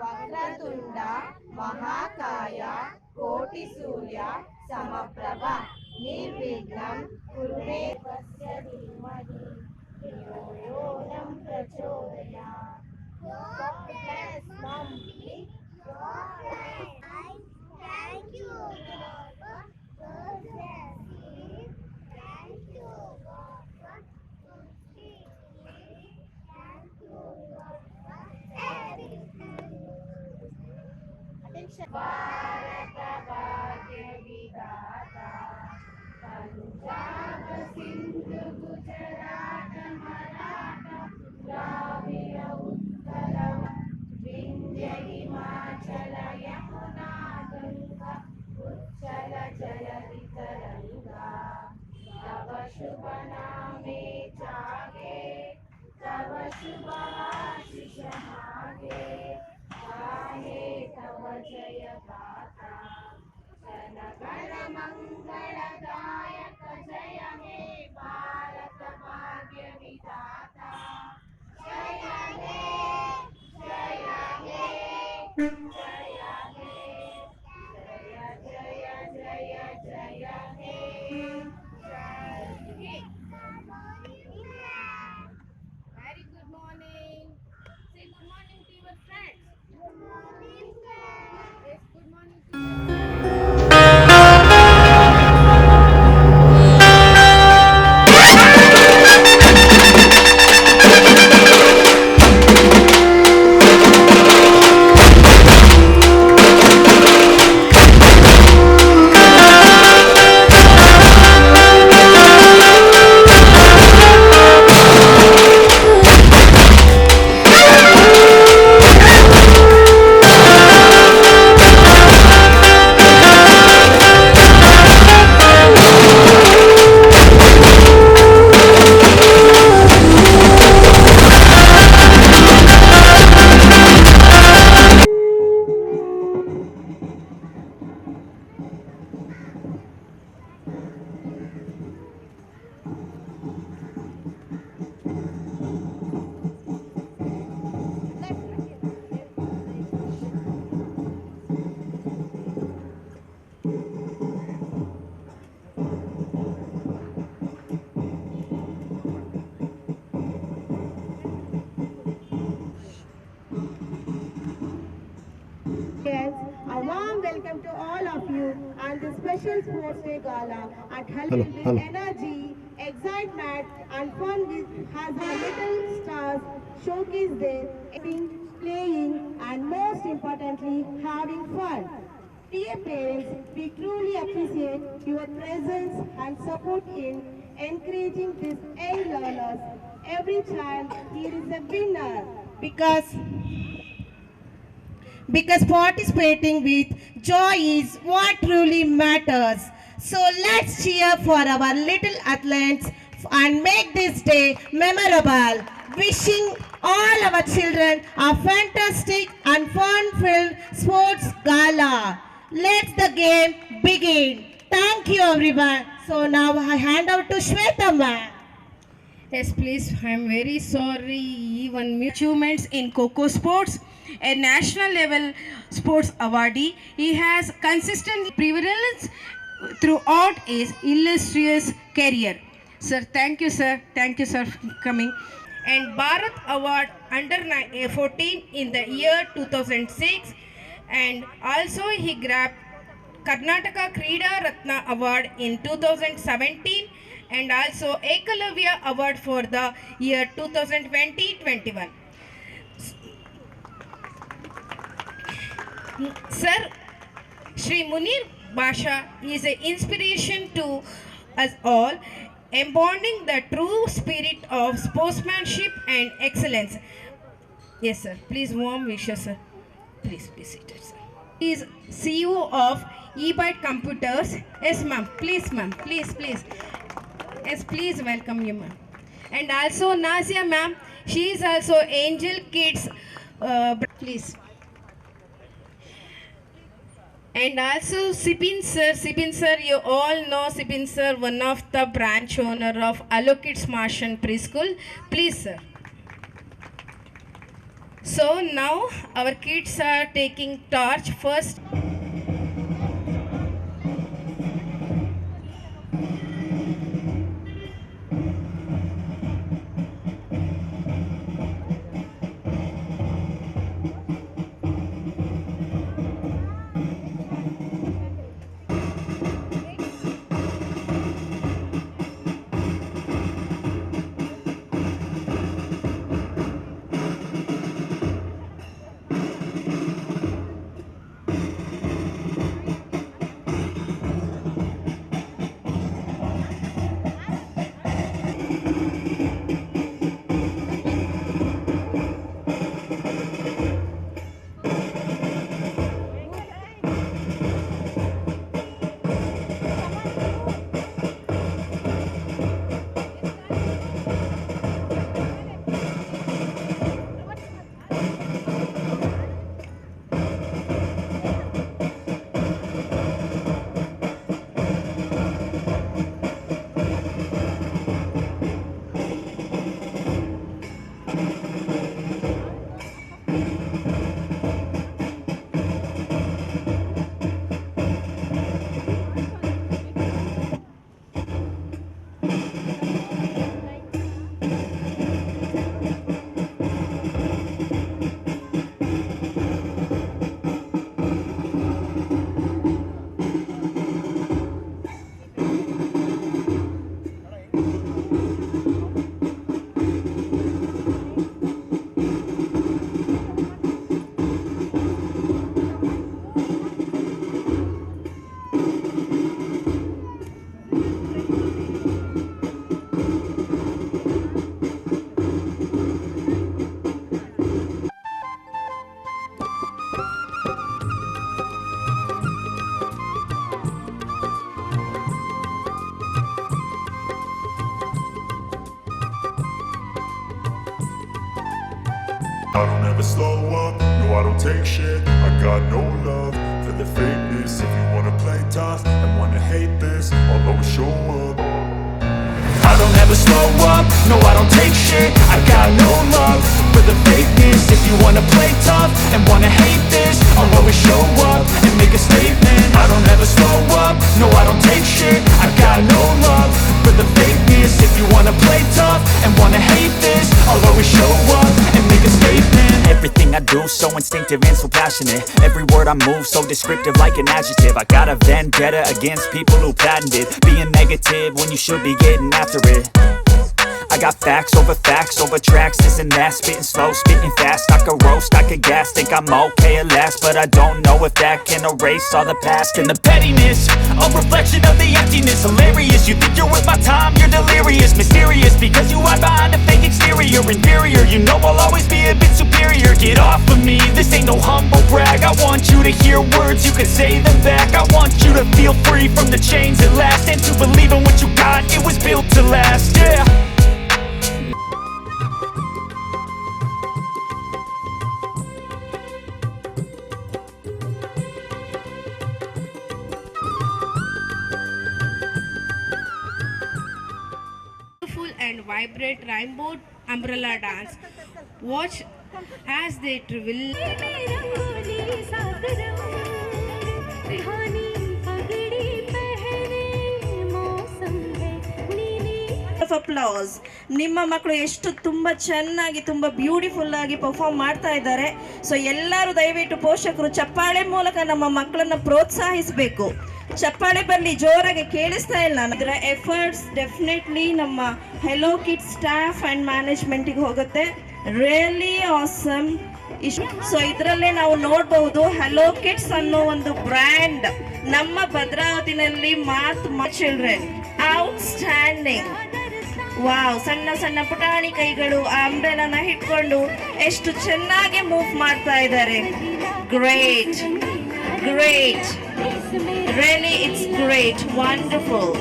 వక్రతుండ మహాకాయ కోటి సూర్య సమప్రభ నిర్విఘ్నం కురు మే తస్య ధీమహి ధియో యో న ప్రచోదయాత్. God bless mommy. Thank you God for blessing. Thank you God for teaching. Thank you God for everything. Attention. Bharat Bhagya Vidata Punjab Sindhu Gujarat Maratha Dravida Uttara Vindhya Himachala Yamuna Ganga Uchala Jaladi Taranga Tava Shubha Name Jage Tava Shubha Ashish Mage Gahe Tava Jaya Gata Jana Gana Mangala Dayaka Jaya He Bharat Bhagya Vidata Jaya He Jaya He Jaya He Jaya Jaya Jaya Jaya He Jaya He. Very good morning. Say good morning to your friends. Good morning, friends. Yes, good morning to Yes, a warm welcome to all of you on this special Sports Day Gala at Hello. With energy, excitement and fun with has our little stars showcase their playing and most importantly having fun. Dear parents, we truly appreciate your presence and support in encouraging these young learners. Every child here is a winner because participating with joy is what truly matters. So let's cheer for our little athletes and make this day memorable. Wishing all our children a fantastic and fun-filled sports gala. Let the game begin. Thank you everyone. So now I hand over to Shweta ma'am. Yes, please. I am very sorry. Even achievements in Coco Sports, a national level sports awardee, he has consistently prevalence throughout his illustrious career. Sir, thank you, sir. Thank you, sir, for coming. And Bharat Award under 14 in the year 2006, and also he grabbed Karnataka Krida Ratna Award in 2017 and also Ekalavya Award for the year 2020-21. Sir, Shri Munir Basha is an inspiration to us all, embodying the true spirit of sportsmanship and excellence. Yes, sir. Please, warm wishes, sir. Please be seated, sir. He is CEO of eByte Computers. Yes, ma'am. Please, ma'am. Please. Yes, please welcome you, ma'am. And also Nazia, ma'am. She is also Angel Kids. Please. And also Sibin sir, you all know Sibin sir, one of the branch owner of Allokids Martian Preschool. Please, sir. So now our kids are taking torch first. I don't ever slow up, no I don't take shit. I got no love for the fakeness. If you wanna play tough and wanna hate this, I'll always show up. I don't ever slow up, no I don't take shit. I got no love for the fakeness. If you wanna play tough and wanna hate this, I'll always show up and make a statement. I don't ever slow up, no I don't take shit. I got no love for the fakeness. If you wanna play tough and wanna hate this, I'll always show up and make a statement. Everything I do so instinctive and so passionate. Every word I move so descriptive like an adjective. I got a vendetta against people who patented being negative when you should be getting after it. I got facts over tracks, this and that. Spitting slow, spitting fast, I could roast, I could gas. Think I'm okay at last, but I don't know if that can erase all the past. And the pettiness, a reflection of the emptiness. Hilarious, you think you're worth my time, you're delirious. Mysterious, because you hide behind a fake exterior. Inferior, you know I'll always be a bit superior. Get off of me, this ain't no humble brag. I want you to hear words, you can say them back. I want you to feel free from the chains at last, and to believe in what you got, it was built to last, yeah. Beautiful and vibrant rainbow umbrella dance. Watch as they travel. Applause. ನಿಮ್ಮ ಮಕ್ಕಳು ಎಷ್ಟು ತುಂಬ ಚೆನ್ನಾಗಿ ತುಂಬ beautiful ಆಗಿ perform ಮಾಡ್ತಾ ಇದ್ದಾರೆ. So ಎಲ್ಲರೂ ದಯವಿಟ್ಟು ಪೋಷಕರು ಚಪ್ಪಾಳೆ ಮೂಲಕ ನಮ್ಮ ಮಕ್ಕಳನ್ನು ಪ್ರೋತ್ಸಾಹಿಸಬೇಕು. ಚಪ್ಪಾಳೆ ಬರಲಿ, ಜೋರಾಗಿ ಕೇಳಿಸ್ತಾ ಇಲ್ಲ. ಅದರ ಎಫರ್ಟ್ಸ್ ಡೆಫಿನೆಟ್ಲಿ ನಮ್ಮ ಹೆಲೋ ಕಿಡ್ಸ್ ಸ್ಟಾಫ್ ಆ್ಯಂಡ್ ಮ್ಯಾನೇಜ್ಮೆಂಟಿಗೆ ಹೋಗುತ್ತೆ. Really awesome. ಸೊ ಇದರಲ್ಲೇ ನಾವು ನೋಡ್ಬಹುದು ಹೆಲೋ ಕಿಡ್ಸ್ ಅನ್ನೋ ಒಂದು ಬ್ರ್ಯಾಂಡ್ ನಮ್ಮ ಭದ್ರಾವತಿನಲ್ಲಿ ಚಿಲ್ಡ್ರನ್ ಔಟ್ಸ್ಟ್ಯಾಂಡಿಂಗ್. ವಾವ್, ಸಣ್ಣ ಸಣ್ಣ ಪುಟಾಣಿ ಕೈಗಳು ಆ ಅಂಬ್ರೆಲನ ಹಿಡ್ಕೊಂಡು ಎಷ್ಟು ಚೆನ್ನಾಗಿ ಮೂವ್ ಮಾಡ್ತಾ ಇದ್ದಾರೆ. Great great, really it's great, wonderful.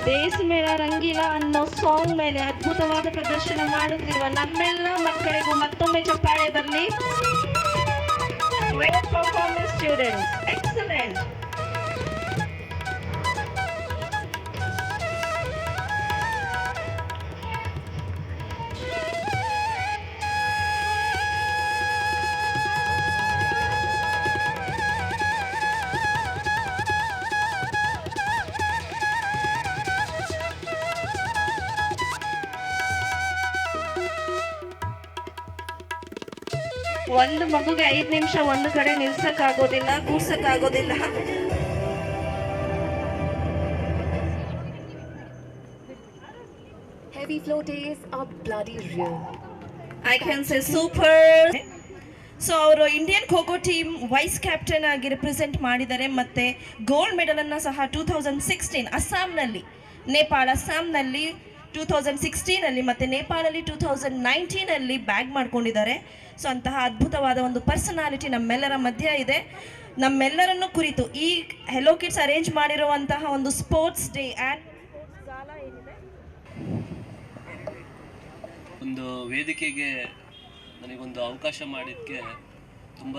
ದೇಶ ಮೇಳ ರಂಗಿಲ ಅನ್ನೋ ಸಾಂಗ್ ಮೇಲೆ ಅದ್ಭುತವಾದ ಪ್ರದರ್ಶನ ಮಾಡುತ್ತಿರುವ ನಮ್ಮೆಲ್ಲ ಮಕ್ಕಳಿಗೂ ಮತ್ತೊಮ್ಮೆ ಚಪ್ಪಾಳೆ ಬರಲಿ. Great performance students, excellent. ಒಂದು ಮಗುಗೆ 5 ನಿಮಿಷ ಒಂದು ಕಡೆ ನಿಲ್ಸಕ್ಕಾಗೋದಿಲ್ಲ, ಕೂರ್ಸಕ್ಕಾಗೋದಿಲ್ಲ. Heavy flow days are bloody real. I can say super. So ಅವರು Indian kho kho team vice captain ಆಗಿ ರಿಪ್ರೆಸೆಂಟ್ ಮಾಡಿದ್ದಾರೆ. ಮತ್ತು ಗೋಲ್ಡ್ ಮೆಡಲನ್ನು ಸಹ 2016 ಅಸ್ಸಾಂನಲ್ಲಿ, ಅಸ್ಸಾಂನಲ್ಲಿ 2016 ಮತ್ತು ನೇಪಾಳಲ್ಲಿ 2019 ಬ್ಯಾಗ್ ಮಾಡ್ಕೊಂಡಿದ್ದಾರೆ. ಸೊ ಅಂತಹ ಅದ್ಭುತವಾದ ಒಂದು ಪರ್ಸನಾಲಿಟಿ ನಮ್ಮೆಲ್ಲರ ಮಧ್ಯೆ ಇದೆ. ನಮ್ಮೆಲ್ಲರನ್ನು ಕುರಿತು ಈ ಹೆಲೋ ಕಿಡ್ಸ್ ಅರೇಂಜ್ ಮಾಡಿರುವಂತಹ ಒಂದು ಸ್ಪೋರ್ಟ್ಸ್ ಡೇ ಆ್ಯಂಡ್ ಗಾಲಾ ಏನಿದೆ, ಒಂದು ವೇದಿಕೆಗೆ ನನಗೊಂದು ಅವಕಾಶ ಮಾಡಿದ್ದಕ್ಕೆ ತುಂಬ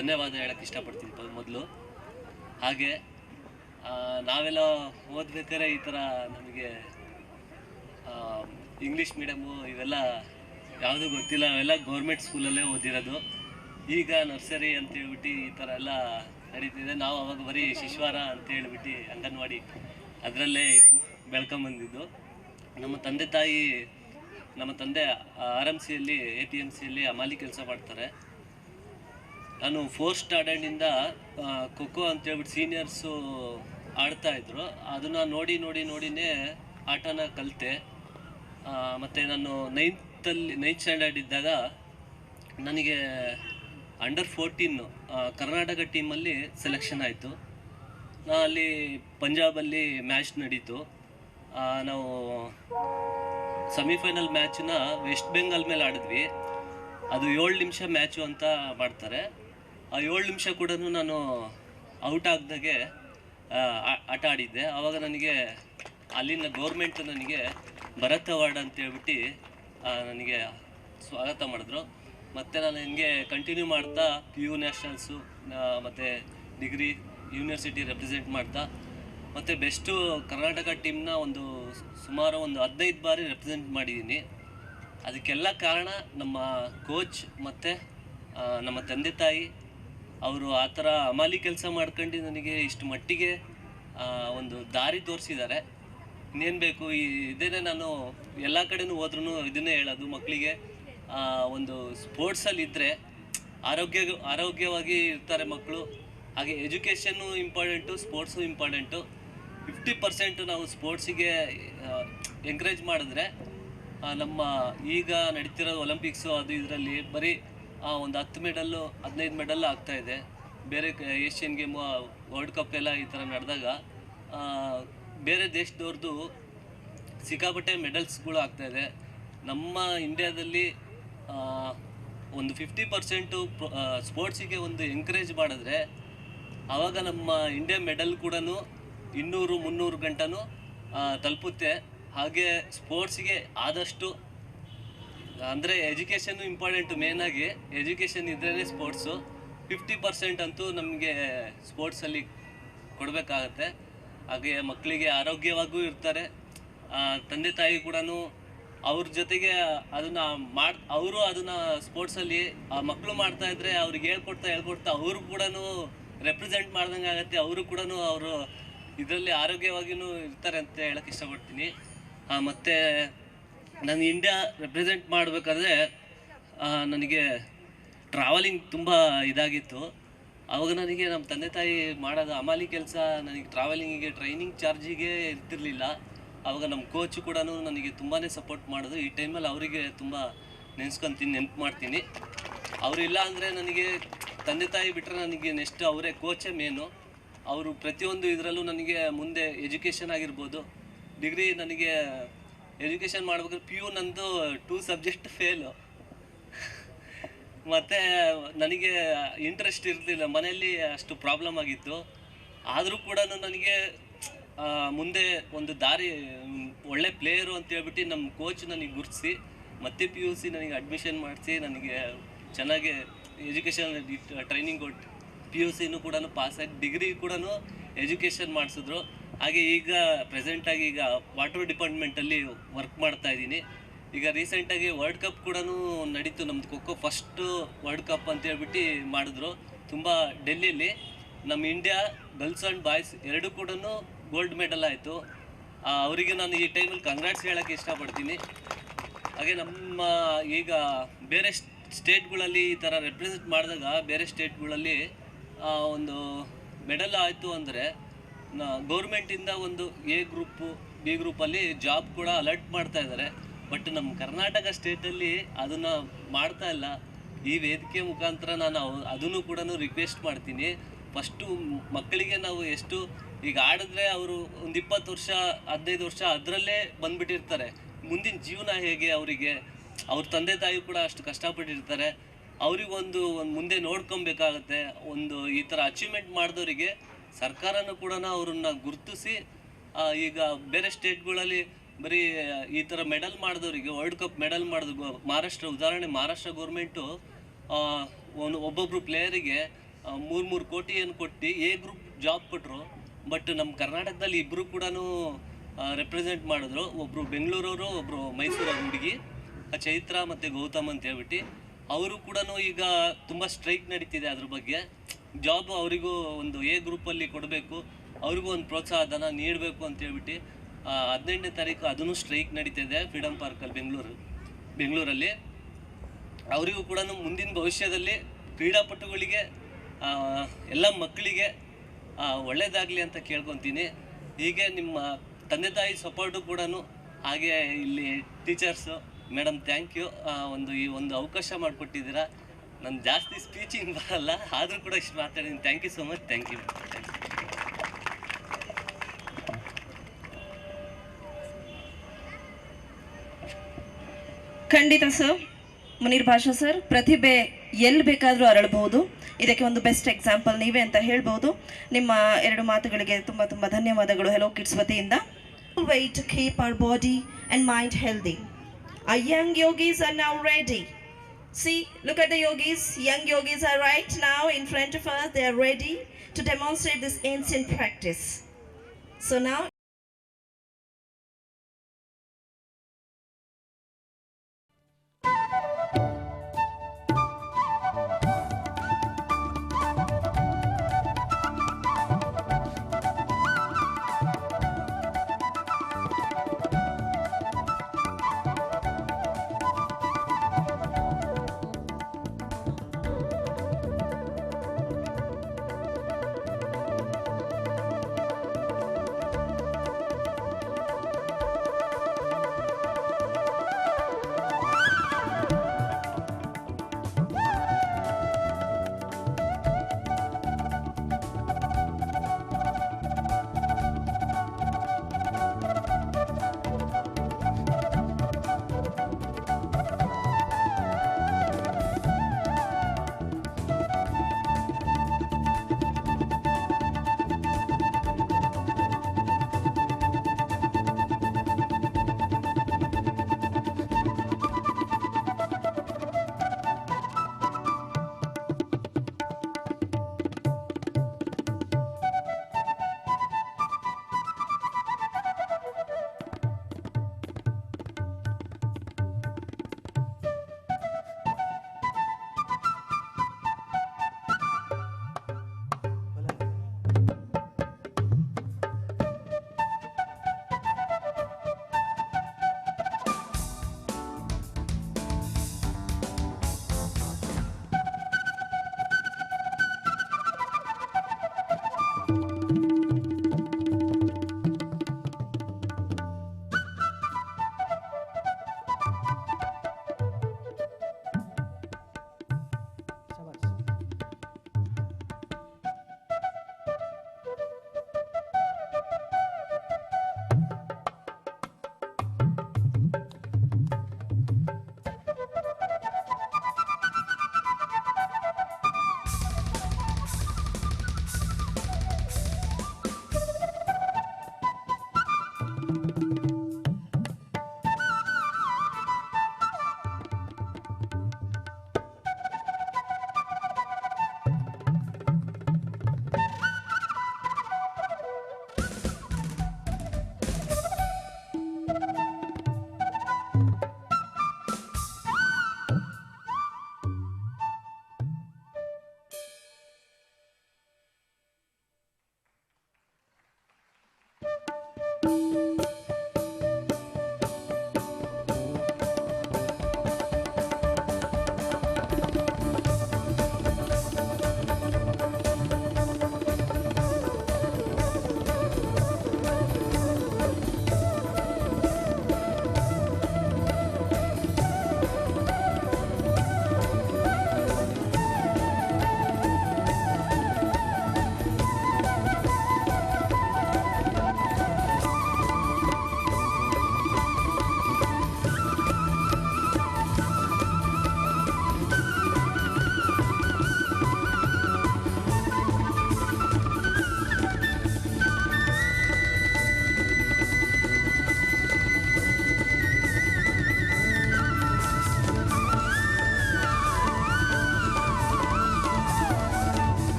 ಧನ್ಯವಾದ ಹೇಳೋಕ್ಕೆ ಇಷ್ಟಪಡ್ತೀನಿ ಮೊದಲು. ಹಾಗೆ ನಾವೆಲ್ಲ ಓದ್ಬೇಕಾದ್ರೆ ಈ ಥರ ನಮಗೆ ಇಂಗ್ಲೀಷ್ ಮೀಡಿಯಮು ಇವೆಲ್ಲ ಯಾವುದೂ ಗೊತ್ತಿಲ್ಲ. ನಾವೆಲ್ಲ ಗೌರ್ಮೆಂಟ್ ಸ್ಕೂಲಲ್ಲೇ ಓದಿರೋದು. ಈಗ ನರ್ಸರಿ ಅಂತ ಹೇಳ್ಬಿಟ್ಟು ಈ ಥರ ಎಲ್ಲ ನಡೀತಿದೆ. ನಾವು ಅವಾಗ ಬರೀ ಶಿಶ್ವಾರ ಅಂತ ಹೇಳ್ಬಿಟ್ಟು ಅಂಗನವಾಡಿ ಅದರಲ್ಲೇ ಬೆಳ್ಕೊಂಬಂದಿದ್ದು. ನಮ್ಮ ತಂದೆ RMCಯಲ್ಲಿ APMCಯಲ್ಲಿ ಅಮಾಲಿ ಕೆಲಸ ಮಾಡ್ತಾರೆ. ನಾನು 4th ಸ್ಟ್ಯಾಂಡರ್ಡಿಂದ ಖೋಖೋ ಅಂತೇಳ್ಬಿಟ್ಟು ಸೀನಿಯರ್ಸು ಆಡ್ತಾಯಿದ್ರು. ಅದನ್ನು ನೋಡಿನೇ ಆಟನ ಕಲಿತೆ. ಮತ್ತು ನಾನು 9th ಸ್ಟ್ಯಾಂಡರ್ಡ್ ಇದ್ದಾಗ ನನಗೆ ಅಂಡರ್ 14 ಕರ್ನಾಟಕ ಟೀಮಲ್ಲಿ ಸೆಲೆಕ್ಷನ್ ಆಯಿತು. ಅಲ್ಲಿ ಪಂಜಾಬಲ್ಲಿ ಮ್ಯಾಚ್ ನಡೀತು. ನಾವು ಸೆಮಿಫೈನಲ್ ಮ್ಯಾಚನ್ನ ವೆಸ್ಟ್ ಬೆಂಗಾಲ್ ಮೇಲೆ ಆಡಿದ್ವಿ. ಅದು 7 ನಿಮಿಷ ಮ್ಯಾಚು ಅಂತ ಮಾಡ್ತಾರೆ. ಆ 7 ನಿಮಿಷ ಕೂಡ ನಾನು ಔಟ್ ಆಗದಾಗೆ ಆಟ ಆಡಿದ್ದೆ. ಆವಾಗ ನನಗೆ ಅಲ್ಲಿನ ಗೌರ್ಮೆಂಟ್ ನನಗೆ ಭರತ್ ಅವಾರ್ಡ್ ಅಂತ ಹೇಳ್ಬಿಟ್ಟು ನನಗೆ ಸ್ವಾಗತ ಮಾಡಿದ್ರು. ಮತ್ತು ನಾನು ಹಿಂಗೆ ಕಂಟಿನ್ಯೂ ಮಾಡ್ತಾ PU ನ್ಯಾಷನಲ್ಸು ಮತ್ತು ಡಿಗ್ರಿ ಯೂನಿವರ್ಸಿಟಿ ರೆಪ್ರೆಸೆಂಟ್ ಮಾಡ್ತಾ ಮತ್ತು ಬೆಸ್ಟು ಕರ್ನಾಟಕ ಟೀಮ್ನ ಸುಮಾರು 15 ಬಾರಿ ರೆಪ್ರೆಸೆಂಟ್ ಮಾಡಿದ್ದೀನಿ. ಅದಕ್ಕೆಲ್ಲ ಕಾರಣ ನಮ್ಮ ಕೋಚ್ ಮತ್ತು ನಮ್ಮ ತಂದೆ ತಾಯಿ. ಅವರು ಆ ಥರ ಅಮಾಲಿ ಕೆಲಸ ಮಾಡ್ಕೊಂಡು ನನಗೆ ಇಷ್ಟು ಮಟ್ಟಿಗೆ ಒಂದು ದಾರಿ ತೋರಿಸಿದ್ದಾರೆ. ಇನ್ನೇನು ಬೇಕು, ಇದೇನೆ ನಾನು ಎಲ್ಲ ಕಡೆನೂ ಹೋದ್ರೂ ಇದನ್ನೇ ಹೇಳೋದು ಮಕ್ಕಳಿಗೆ, ಒಂದು ಸ್ಪೋರ್ಟ್ಸಲ್ಲಿ ಇದ್ದರೆ ಆರೋಗ್ಯವಾಗಿ ಇರ್ತಾರೆ ಮಕ್ಕಳು. ಹಾಗೆ ಎಜುಕೇಷನ್ನು ಇಂಪಾರ್ಟೆಂಟು, ಸ್ಪೋರ್ಟ್ಸು ಇಂಪಾರ್ಟೆಂಟು. 50% ನಾವು ಸ್ಪೋರ್ಟ್ಸಿಗೆ ಎಂಕರೇಜ್ ಮಾಡಿದ್ರೆ ನಮ್ಮ ಈಗ ನಡೀತಿರೋ ಒಲಿಂಪಿಕ್ಸು ಅದು ಇದರಲ್ಲಿ ಬರೀ ಒಂದು 10 ಮೆಡಲ್ಲು 15 ಮೆಡಲ್ ಆಗ್ತಾಯಿದೆ. ಬೇರೆ ಏಷ್ಯನ್ ಗೇಮು, ವರ್ಲ್ಡ್ ಕಪ್ ಎಲ್ಲ ಈ ಥರ ನಡೆದಾಗ ಬೇರೆ ದೇಶದವ್ರದ್ದು ಸಿಕ್ಕಾಪಟ್ಟೆ ಮೆಡಲ್ಸ್ಗಳು ಆಗ್ತಾಯಿದೆ. ನಮ್ಮ ಇಂಡಿಯಾದಲ್ಲಿ ಒಂದು 50% ಸ್ಪೋರ್ಟ್ಸಿಗೆ ಒಂದು ಎಂಕರೇಜ್ ಮಾಡಿದ್ರೆ ಆವಾಗ ನಮ್ಮ ಇಂಡಿಯಾ ಮೆಡಲ್ ಕೂಡ 200-300 ಗಂಟನೂ ತಲುಪುತ್ತೆ. ಹಾಗೆ ಸ್ಪೋರ್ಟ್ಸಿಗೆ ಆದಷ್ಟು ಅಂದರೆ ಎಜುಕೇಷನ್ನು ಇಂಪಾರ್ಟೆಂಟು. ಮೇಯ್ನಾಗಿ ಎಜುಕೇಷನ್ ಇದ್ರೇ ಸ್ಪೋರ್ಟ್ಸು 50% ಅಂತೂ ನಮಗೆ ಸ್ಪೋರ್ಟ್ಸಲ್ಲಿ ಕೊಡಬೇಕಾಗತ್ತೆ. ಹಾಗೆ ಮಕ್ಕಳಿಗೆ ಆರೋಗ್ಯವಾಗೂ ಇರ್ತಾರೆ. ತಂದೆ ತಾಯಿ ಕೂಡ ಅವ್ರ ಜೊತೆಗೆ ಅದನ್ನು ಅವರು ಅದನ್ನು ಸ್ಪೋರ್ಟ್ಸಲ್ಲಿ ಮಕ್ಕಳು ಮಾಡ್ತಾಯಿದ್ರೆ ಅವ್ರಿಗೆ ಹೇಳ್ಕೊಡ್ತಾ ಅವರು ಕೂಡ ರೆಪ್ರೆಸೆಂಟ್ ಮಾಡ್ದಂಗೆ ಆಗುತ್ತೆ. ಅವರು ಕೂಡ ಅವರು ಇದರಲ್ಲಿ ಆರೋಗ್ಯವಾಗಿಯೂ ಇರ್ತಾರೆ ಅಂತ ಹೇಳೋಕ್ಕೆ ಇಷ್ಟಪಡ್ತೀನಿ. ಮತ್ತು ನಾನು ಇಂಡಿಯಾ ರೆಪ್ರೆಸೆಂಟ್ ಮಾಡಬೇಕಾದ್ರೆ ನನಗೆ ಟ್ರಾವೆಲಿಂಗ್ ತುಂಬ ಇದಾಗಿತ್ತು. ಆವಾಗ ನನಗೆ ನಮ್ಮ ತಂದೆ ತಾಯಿ ಮಾಡೋದು ಅಮಾಲಿ ಕೆಲಸ, ನನಗೆ ಟ್ರಾವೆಲಿಂಗಿಗೆ ಟ್ರೈನಿಂಗ್ ಚಾರ್ಜಿಗೆ ಇರ್ತಿರಲಿಲ್ಲ. ಆವಾಗ ನಮ್ಮ ಕೋಚು ಕೂಡ ನನಗೆ ತುಂಬಾ ಸಪೋರ್ಟ್ ಮಾಡೋದು. ಈ ಟೈಮಲ್ಲಿ ಅವರಿಗೆ ತುಂಬ ನೆನೆಪು ಮಾಡ್ತೀನಿ. ಅವರಿಲ್ಲ ಅಂದರೆ ನನಗೆ ತಂದೆ ತಾಯಿ ಬಿಟ್ಟರೆ ನನಗೆ ನೆಕ್ಸ್ಟ್ ಅವರೇ ಕೋಚೇ ಮೇನು. ಅವರು ಪ್ರತಿಯೊಂದು ಇದರಲ್ಲೂ ನನಗೆ ಮುಂದೆ ಎಜುಕೇಷನ್ ಆಗಿರ್ಬೋದು, ಡಿಗ್ರಿ ನನಗೆ ಎಜುಕೇಷನ್ ಮಾಡ್ಬೇಕಾದ್ರೆ PU ನಂದು 2 ಸಬ್ಜೆಕ್ಟ್ ಫೇಲು. ಮತ್ತು ನನಗೆ ಇಂಟ್ರೆಸ್ಟ್ ಇರಲಿಲ್ಲ, ಮನೆಯಲ್ಲಿ ಅಷ್ಟು ಪ್ರಾಬ್ಲಮ್ ಆಗಿತ್ತು. ಆದರೂ ಕೂಡ ನನಗೆ ಮುಂದೆ ಒಂದು ದಾರಿ, ಒಳ್ಳೆ ಪ್ಲೇಯರು ಅಂತ ಹೇಳ್ಬಿಟ್ಟು ನಮ್ಮ ಕೋಚ್ ನನಗೆ ಗುರುತಿಸಿ ಮತ್ತೆ PUC ನನಗೆ ಅಡ್ಮಿಷನ್ ಮಾಡಿಸಿ ನನಗೆ ಚೆನ್ನಾಗಿ ಎಜುಕೇಷನ್ ಟ್ರೈನಿಂಗ್ ಕೊಟ್ಟು PUCನೂ ಕೂಡ ಪಾಸಾಗಿ ಡಿಗ್ರಿ ಕೂಡ ಎಜುಕೇಷನ್ ಮಾಡಿಸಿದ್ರು. ಹಾಗೆ ಈಗ ಪ್ರೆಸೆಂಟಾಗಿ ಈಗ ವಾಟರ್ ಡಿಪಾರ್ಟ್ಮೆಂಟಲ್ಲಿ ವರ್ಕ್ ಮಾಡ್ತಾ ಇದ್ದೀನಿ. ಈಗ ರೀಸೆಂಟಾಗಿ ವರ್ಲ್ಡ್ ಕಪ್ ಕೂಡ ನಡೀತು. ನಮ್ಮದು ಖೋಖೋ ಫಸ್ಟು ವರ್ಲ್ಡ್ ಕಪ್ ಅಂತ ಹೇಳ್ಬಿಟ್ಟು ಮಾಡಿದ್ರು ತುಂಬ ಡೆಲ್ಲಿಯಲ್ಲಿ. ನಮ್ಮ ಇಂಡಿಯಾ ಗರ್ಲ್ಸ್ ಆ್ಯಂಡ್ ಬಾಯ್ಸ್ ಎರಡೂ ಕೂಡ ಗೋಲ್ಡ್ ಮೆಡಲ್ ಆಯಿತು. ಅವರಿಗೆ ನಾನು ಈ ಟೈಮಲ್ಲಿ ಕಂಗ್ರಾಟ್ಸ್ ಹೇಳೋಕ್ಕೆ ಇಷ್ಟಪಡ್ತೀನಿ. ಹಾಗೆ ನಮ್ಮ ಈಗ ಬೇರೆ ಸ್ಟೇಟ್ಗಳಲ್ಲಿ ಈ ಥರ ರೆಪ್ರೆಸೆಂಟ್ ಮಾಡಿದಾಗ ಬೇರೆ ಸ್ಟೇಟ್ಗಳಲ್ಲಿ ಒಂದು ಮೆಡಲ್ ಆಯಿತು ಅಂದರೆ ಗೌರ್ಮೆಂಟಿಂದ ಒಂದು A ಗ್ರೂಪು B ಗ್ರೂಪಲ್ಲಿ ಜಾಬ್ ಕೂಡ ಅಲರ್ಟ್ ಮಾಡ್ತಾ ಇದ್ದಾರೆ. ಬಟ್ ನಮ್ಮ ಕರ್ನಾಟಕ ಸ್ಟೇಟಲ್ಲಿ ಅದನ್ನು ಮಾಡ್ತಾ ಇಲ್ಲ. ಈ ವೇದಿಕೆ ಮುಖಾಂತರ ನಾನು ಅದನ್ನು ಕೂಡ ರಿಕ್ವೆಸ್ಟ್ ಮಾಡ್ತೀನಿ. ಫಸ್ಟು ಮಕ್ಕಳಿಗೆ ನಾವು ಎಷ್ಟು ಈಗ ಆಡಿದ್ರೆ ಅವರು ಒಂದು 20 ವರ್ಷ 15 ವರ್ಷ ಅದರಲ್ಲೇ ಬಂದುಬಿಟ್ಟಿರ್ತಾರೆ. ಮುಂದಿನ ಜೀವನ ಹೇಗೆ ಅವರಿಗೆ, ಅವ್ರ ತಂದೆ ತಾಯಿ ಕೂಡ ಅಷ್ಟು ಕಷ್ಟಪಟ್ಟಿರ್ತಾರೆ. ಅವರಿಗೊಂದು ಮುಂದೆ ನೋಡ್ಕೊಬೇಕಾಗತ್ತೆ. ಒಂದು ಈ ಥರ ಅಚೀವ್ಮೆಂಟ್ ಮಾಡಿದವರಿಗೆ ಸರ್ಕಾರನೂ ಕೂಡ ಅವ್ರನ್ನ ಗುರುತಿಸಿ ಈಗ ಬೇರೆ ಸ್ಟೇಟ್ಗಳಲ್ಲಿ ಬರೀ ಈ ಥರ ಮೆಡಲ್ ಮಾಡಿದವರಿಗೆ ವರ್ಲ್ಡ್ ಕಪ್ ಮೆಡಲ್ ಮಾಡಿದ್ರು. ಮಹಾರಾಷ್ಟ್ರ ಗೌರ್ಮೆಂಟು ಒಬ್ಬೊಬ್ಬರು ಪ್ಲೇಯರಿಗೆ 3 ಕೋಟಿ ಏನು ಕೊಟ್ಟು A ಗ್ರೂಪ್ ಜಾಬ್ ಕೊಟ್ಟರು. ಬಟ್ ನಮ್ಮ ಕರ್ನಾಟಕದಲ್ಲಿ ಇಬ್ಬರು ಕೂಡ ರೆಪ್ರೆಸೆಂಟ್ ಮಾಡಿದ್ರು. ಒಬ್ಬರು ಬೆಂಗಳೂರವರು, ಒಬ್ಬರು ಮೈಸೂರವ್ರ ಹುಡುಗಿ ಚೈತ್ರ ಮತ್ತು ಗೌತಮ್ ಅಂತ ಹೇಳ್ಬಿಟ್ಟು. ಅವರು ಕೂಡ ಈಗ ತುಂಬ ಸ್ಟ್ರೈಕ್ ನಡೀತಿದೆ ಅದ್ರ ಬಗ್ಗೆ. ಜಾಬ್ ಅವರಿಗೂ ಒಂದು A ಗ್ರೂಪಲ್ಲಿ ಕೊಡಬೇಕು, ಅವ್ರಿಗೂ ಒಂದು ಪ್ರೋತ್ಸಾಹ ಧನ ನೀಡಬೇಕು ಅಂತ ಹೇಳ್ಬಿಟ್ಟು 18ನೇ ತಾರೀಕು ಅದನ್ನು ಸ್ಟ್ರೈಕ್ ನಡೀತಿದೆ ಫ್ರೀಡಮ್ ಪಾರ್ಕಲ್ಲಿ ಬೆಂಗಳೂರಲ್ಲಿ. ಅವರಿಗೂ ಕೂಡ ಮುಂದಿನ ಭವಿಷ್ಯದಲ್ಲಿ ಕ್ರೀಡಾಪಟುಗಳಿಗೆ ಎಲ್ಲ ಮಕ್ಕಳಿಗೆ ಒಳ್ಳೆಯದಾಗಲಿ ಅಂತ ಕೇಳ್ಕೊತೀನಿ. ಹೀಗೆ ನಿಮ್ಮ ತಂದೆ ತಾಯಿ ಸಪೋರ್ಟು ಕೂಡ, ಹಾಗೆ ಇಲ್ಲಿ ಟೀಚರ್ಸು ಮೇಡಮ್ ಥ್ಯಾಂಕ್ ಯು. ಈ ಒಂದು ಅವಕಾಶ ಮಾಡಿಕೊಟ್ಟಿದ್ದೀರಾ. ನಾನು ಜಾಸ್ತಿ ಸ್ಪೀಚಿಂಗ್ ಬರಲ್ಲ, ಆದರೂ ಕೂಡ ಇಷ್ಟು ಮಾತಾಡಿದ್ದೀನಿ. Thank you so much. Thank you. ಖಂಡಿತ ಸರ್. ಮುನೀರ್ ಭಾಷಾ ಸರ್, ಪ್ರತಿಭೆ ಎಲ್ಲಿ ಬೇಕಾದರೂ ಅರಳಬಹುದು. ಇದಕ್ಕೆ ಒಂದು ಬೆಸ್ಟ್ ಎಕ್ಸಾಂಪಲ್ ನೀವೇ ಅಂತ ಹೇಳ್ಬೋದು. ನಿಮ್ಮ 2 ಮಾತುಗಳಿಗೆ ತುಂಬ ತುಂಬ ಧನ್ಯವಾದಗಳು ಹೆಲೋ ಕಿಡ್ಸ್ ವತಿಯಿಂದ. Way to keep our body and mind healthy. Our young yogis are now ready. See, look at the yogis. Young yogis are right now in front of us. They are ready to demonstrate this ancient practice. So now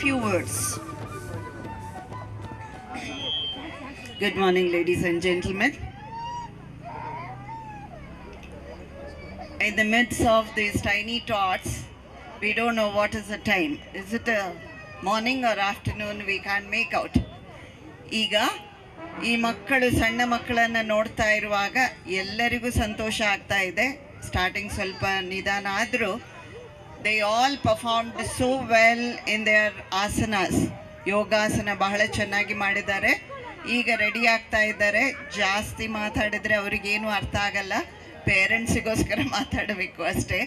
few words. Good morning, ladies and gentlemen. In the midst of these tiny tots, we don't know what is the time. Is it a morning or afternoon? We can't make out. ಈಗ ಈ ಮಕ್ಕಳು ಸಣ್ಣ ಮಕ್ಕಳನ್ನು ನೋಡ್ತಾ ಇರುವಾಗ ಎಲ್ಲರಿಗೂ ಸಂತೋಷ ಆಗ್ತಾ ಇದೆ. ಸ್ಟಾರ್ಟಿಂಗ್ ಸ್ವಲ್ಪ ನಿಧಾನ ಆದರೂ they all performed so well in their asanas. ಯೋಗಾಸನ ಬಹಳ ಚೆನ್ನಾಗಿ ಮಾಡಿದ್ದಾರೆ. ಈಗ ರೆಡಿ ಆಗ್ತಾ ಇದ್ದಾರೆ. ಜಾಸ್ತಿ ಮಾತಾಡಿದರೆ ಅವರಿಗೇನು ಅರ್ಥ ಆಗಲ್ಲ, ಪೇರೆಂಟ್ಸಿಗೋಸ್ಕರ ಮಾತಾಡಬೇಕು ಅಷ್ಟೇ.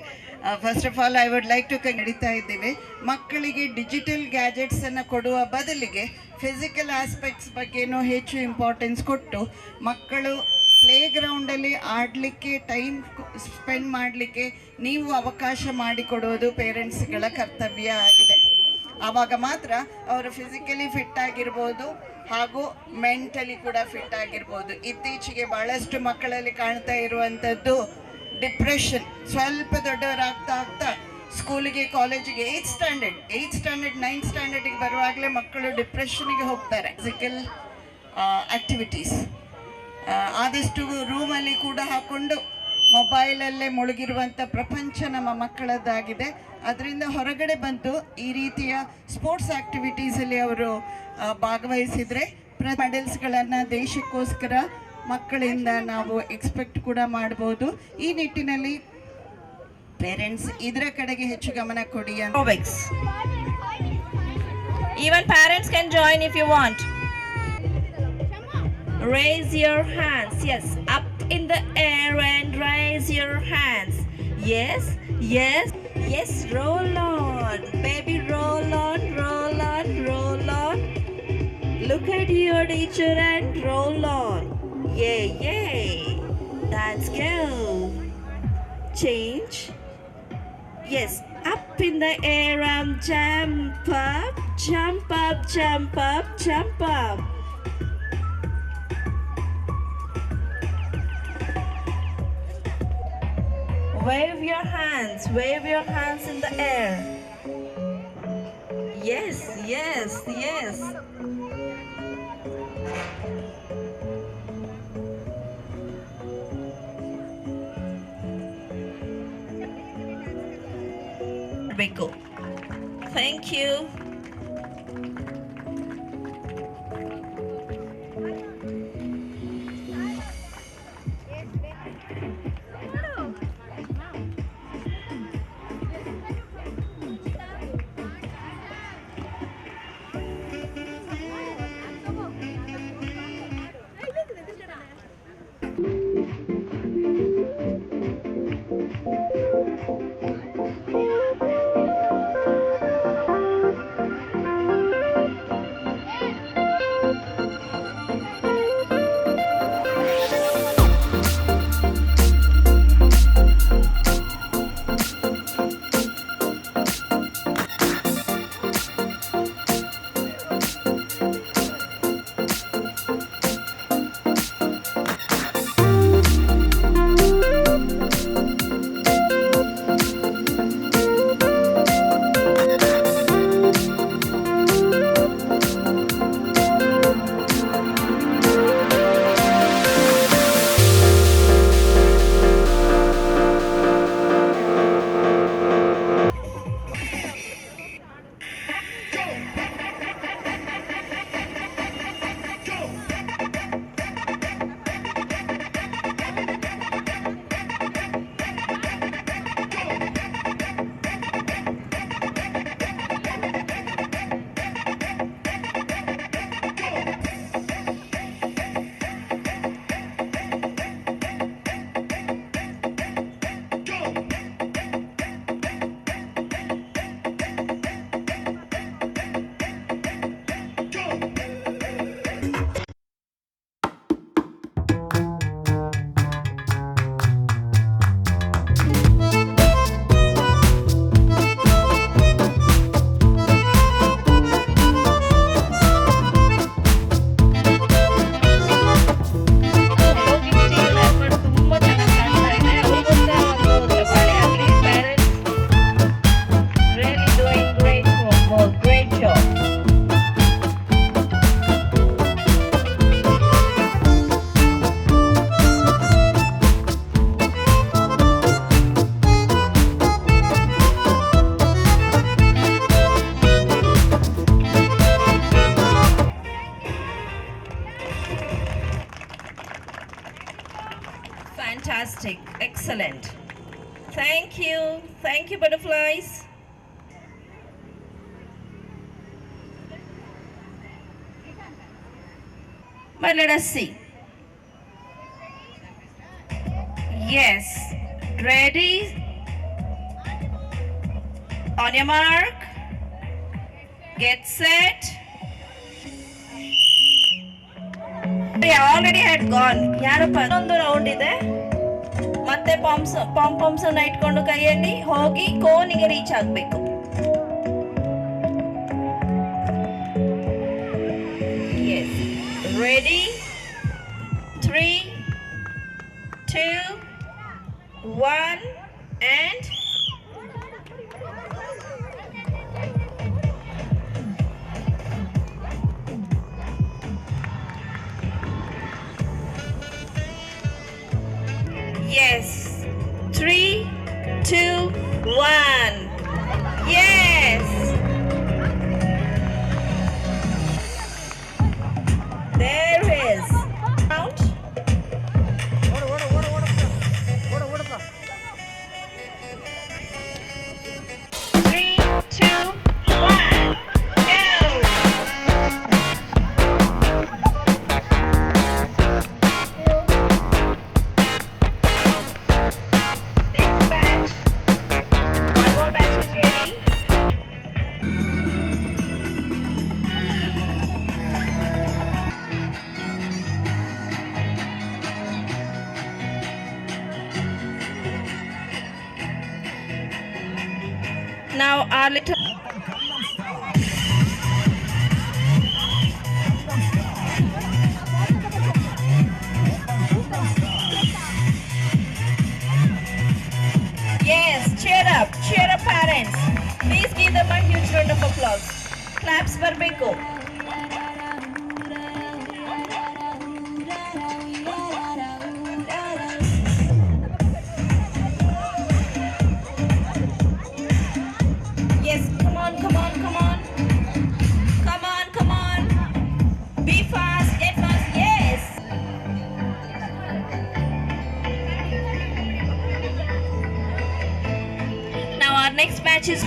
First of all I would like to ನಡೀತಾ ಇದ್ದೀವಿ. ಮಕ್ಕಳಿಗೆ ಡಿಜಿಟಲ್ ಗ್ಯಾಜೆಟ್ಸನ್ನು ಕೊಡುವ ಬದಲಿಗೆ ಫಿಸಿಕಲ್ ಆಸ್ಪೆಕ್ಟ್ಸ್ ಬಗ್ಗೆನೂ ಹೆಚ್ಚು ಇಂಪಾರ್ಟೆನ್ಸ್ ಕೊಟ್ಟು ಮಕ್ಕಳು ಪ್ಲೇ ಗ್ರೌಂಡಲ್ಲಿ ಆಡಲಿಕ್ಕೆ ಟೈಮ್ ಸ್ಪೆಂಡ್ ಮಾಡಲಿಕ್ಕೆ ನೀವು ಅವಕಾಶ ಮಾಡಿಕೊಡೋದು ಪೇರೆಂಟ್ಸ್ಗಳ ಕರ್ತವ್ಯ ಆಗಿದೆ. ಆವಾಗ ಮಾತ್ರ ಅವರು ಫಿಸಿಕಲಿ ಫಿಟ್ ಆಗಿರ್ಬೋದು ಹಾಗೂ ಮೆಂಟಲಿ ಕೂಡ ಫಿಟ್ ಆಗಿರ್ಬೋದು. ಇತ್ತೀಚೆಗೆ ಭಾಳಷ್ಟು ಮಕ್ಕಳಲ್ಲಿ ಕಾಣ್ತಾ ಇರುವಂಥದ್ದು ಡಿಪ್ರೆಷನ್. ಸ್ವಲ್ಪ ದೊಡ್ಡವರಾಗ್ತಾ ಆಗ್ತಾ ಸ್ಕೂಲಿಗೆ ಕಾಲೇಜಿಗೆ 8th ಸ್ಟ್ಯಾಂಡರ್ಡ್ 9th ಸ್ಟ್ಯಾಂಡರ್ಡಿಗೆ ಬರುವಾಗಲೇ ಮಕ್ಕಳು ಡಿಪ್ರೆಷನ್ಗೆ ಹೋಗ್ತಾರೆ. ಫಿಸಿಕಲ್ ಆ್ಯಕ್ಟಿವಿಟೀಸ್ ಆದಷ್ಟು ರೂಮಲ್ಲಿ ಕೂಡ ಹಾಕ್ಕೊಂಡು ಮೊಬೈಲಲ್ಲೇ ಮುಳುಗಿರುವಂಥ ಪ್ರಪಂಚ ನಮ್ಮ ಮಕ್ಕಳದ್ದಾಗಿದೆ. ಅದರಿಂದ ಹೊರಗಡೆ ಬಂದು ಈ ರೀತಿಯ ಸ್ಪೋರ್ಟ್ಸ್ ಆ್ಯಕ್ಟಿವಿಟೀಸಲ್ಲಿ ಅವರು ಭಾಗವಹಿಸಿದರೆ ಮೆಡಲ್ಸ್ಗಳನ್ನು ದೇಶಕ್ಕೋಸ್ಕರ ಮಕ್ಕಳಿಂದ ನಾವು ಎಕ್ಸ್ಪೆಕ್ಟ್ ಕೂಡ ಮಾಡ್ಬೋದು. ಈ ನಿಟ್ಟಿನಲ್ಲಿ ಪೇರೆಂಟ್ಸ್ ಇದರ ಕಡೆಗೆ ಹೆಚ್ಚು ಗಮನ ಕೊಡಿ ಅಂತ. Even parents can join if you want. Raise your hands. Yes, up in the air and raise your hands. Yes, yes, yes. Roll on, baby, roll on, roll on, roll on. Look at your teacher and roll on. Yay, yay. That's go. Change. Yes, up in the air and jump up, jump up, jump up, jump up. Wave your hands in the air. Yes, yes, yes. Thank you. Thank you. Thank you, butterflies. But let us see. Yes. Ready? On your mark. Get set. They already had gone. ಯಾರಪ್ಪ ಇನ್ನೊಂದು round ಇದೆ. ಮತ್ತೆ palms ಅನ್ನ ಇಟ್ಕೊಂಡು ಕೈಯಲ್ಲಿ ಹೋಗಿ ಕೋನಿಗೆ reach ಆಗಬೇಕು. Yes. Ready? 3, 2, 1 and yes. 3, 2, 1. Yes. There is. Count. 3, 2, 1. Go. Next batch. One more batch is ready. Now our little yes, cheer up parents. Please give them a huge round of applause. Claps ಬರಬೇಕು. Yes, come on. Come on. Be fast, get fast. Yes. Now our next match is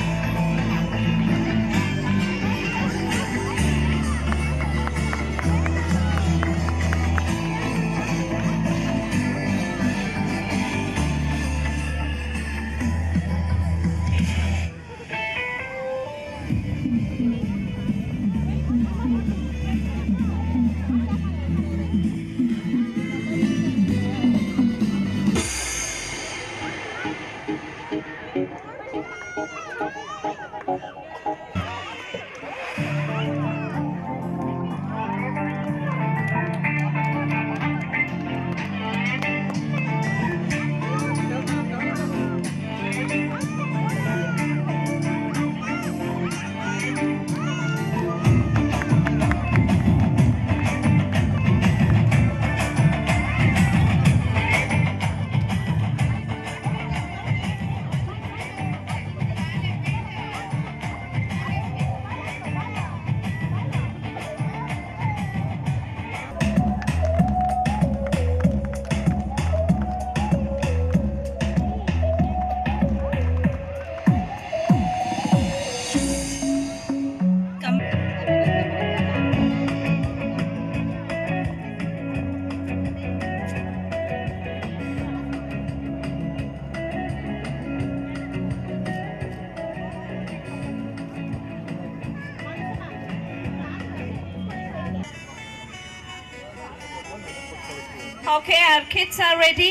okay, our kids are ready.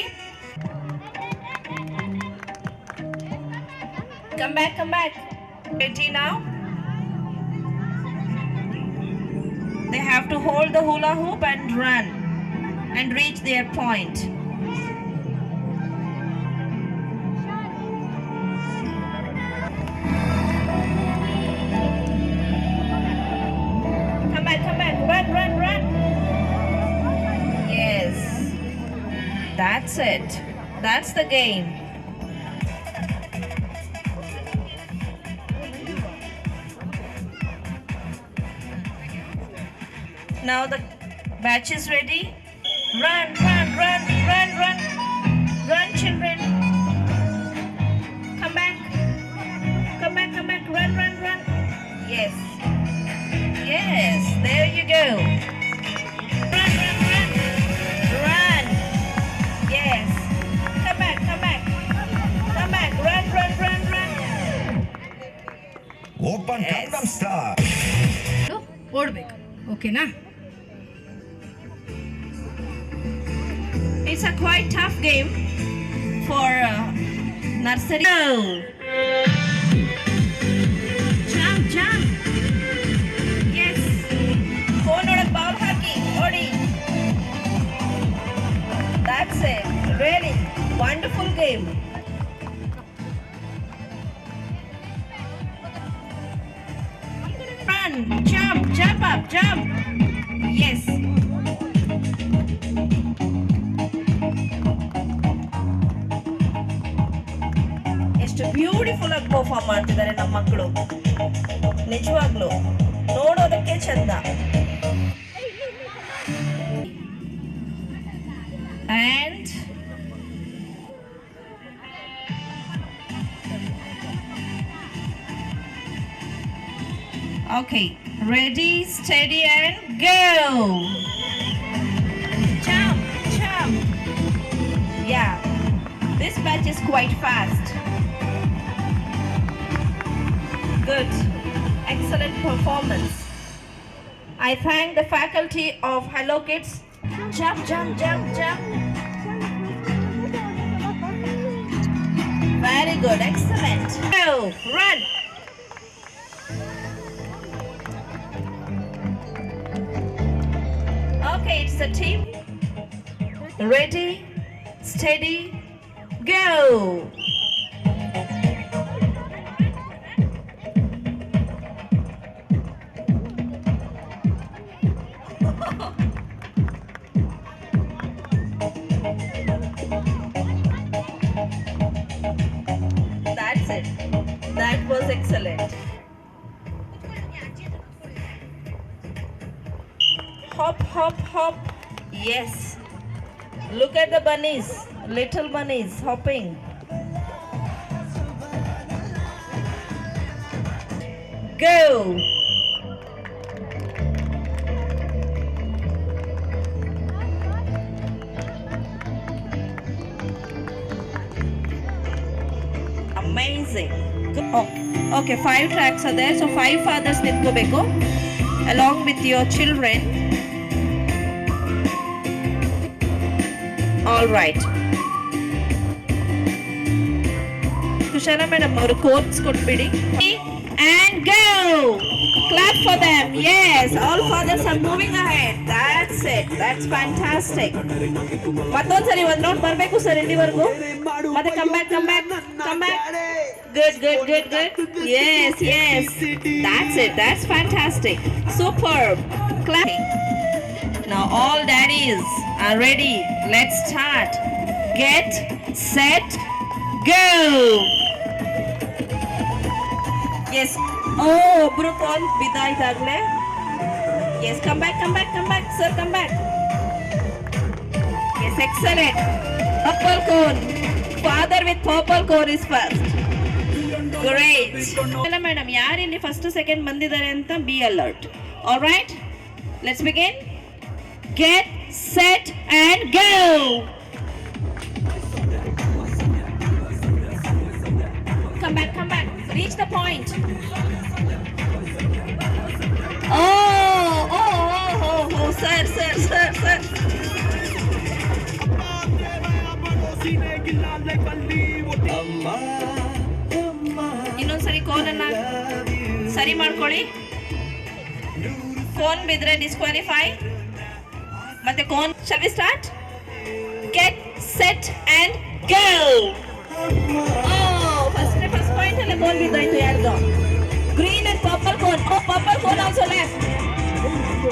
Come back. Ready now? They have to hold the hula hoop and run and reach their point. Come back. Run. Yes. That's it. That's the game. Now the batch is ready. Run, children. Open Kannada star ಓಡ್ಬೇಕು. ಓಕೆನಾ? It's a quite tough game for nursery. Jump, jump. Yes. Phone ಒಳಗೆ ball ಹಾಕಿ ಓಡಿ. That's it. Really wonderful game. Run, jump, jump up, jump. Yes. ಎಷ್ಟು beautiful ಆಗಿ perform ಮಾಡ್ತಿದ್ದಾರೆ ನಮ್ಮ ಮಕ್ಕಳು. ನಿಜವಾಗ್ಲು ನೋಡೋದಕ್ಕೆ ಚಂದ. And okay, ready, steady and go. Jump, jump. Yeah, this batch is quite fast. Good, excellent performance. I thank the faculty of Hello Kids. Jump, jump, jump, jump. Very good, excellent. Go, run. Okay, it's the team. Ready, steady, go. That's it. That was excellent. Hop, hop, hop. Yes. Look at the bunnies. Little bunnies hopping. Go. Amazing. Oh, okay, 5 tracks are there. So 5 fathers nitkobeku along with your children. All right. Kushana madam avaru quotes kodbidi. And go. Clap for them. Yes, all fathers are moving ahead. That's it. That's fantastic. Mattonsari one round barbeku sir illivargu. ಮತ್ತೆ come back. Good. Yes. That's it. That's fantastic. Superb. Clapping. Now all daddies are ready. Let's start. Get, set, go. Yes. Oh, obru call bidaitagle. Yes, come back. Sir, come back. Yes, excellent. Purple cone. Father with purple cone is first. Great. Hello madam, yaar illi first second bandidare anta be alert. All right? Let's begin. Get, set and go. Come back. Reach the point. Oh, sir. ಇನ್ನೊಂದ್ಸರಿ ಕೋಲನ್ನ ಸರಿ ಮಾಡ್ಕೊಳ್ಳಿ. Cone ಬಿದ್ರೆ disqualify. ಮತ್ತೆ cone shall we start? Get, set and go. Oh, first point alle cone ಬಿದ್ದಾಯ್ತು ಯಾರ್ದು? Green and purple cone. Oh, purple cone also left.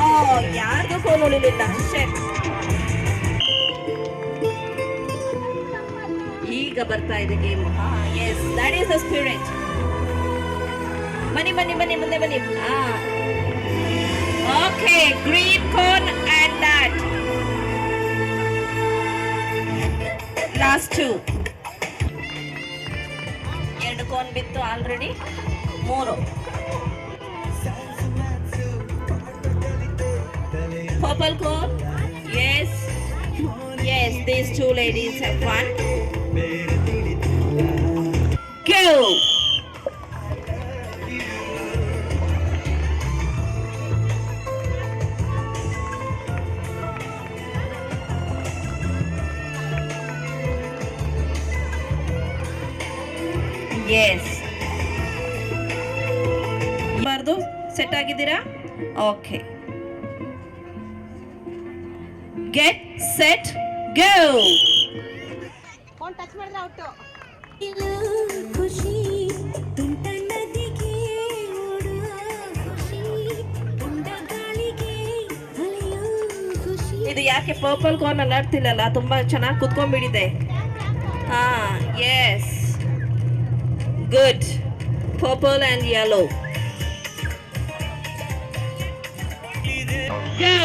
Oh, ಯಾರ್ದು cone ಉಳಿಲಿಲ್ಲ. Shit. ಈಗ ಬರ್ತಾ ಇದೆ game. Yes, that is the spirit. ಬನ್ನಿ ಮುಂದೆ ಬನ್ನಿ. Okay, green cone and that. Last 2. 2 cone ಬಿತ್ತು already. 3. Purple cone. Yes, these 2 ladies have won. Go. ಮಾಡೋದು? Set ಆಗಿದ್ದೀರಾ? Okay, get set go. Phone touch ಮಾಡಿದ್ರೆ ಔಟ್. ಖುಷಿ ತುಂಟ ನದಿಗೆ ಓಡುವ ಖುಷಿ ತುಂಡ ಗಾಳಿಗೆ ಅಲೆಯೋ ಖುಷಿ. ಇದು ಯಾಕೆ ಪರ್ಪಲ್ ಕಾರ್ನ್ ಅಲ್ಲಾಡ್ತಿಲ್ಲಲ್ಲ? ತುಂಬಾ ಚೆನ್ನಾಗಿ ಕುತ್ಕೊಂಡ್ಬಿಟ್ಟಿದೆ. ಹಾ, yes, good. Purple and yellow. Go.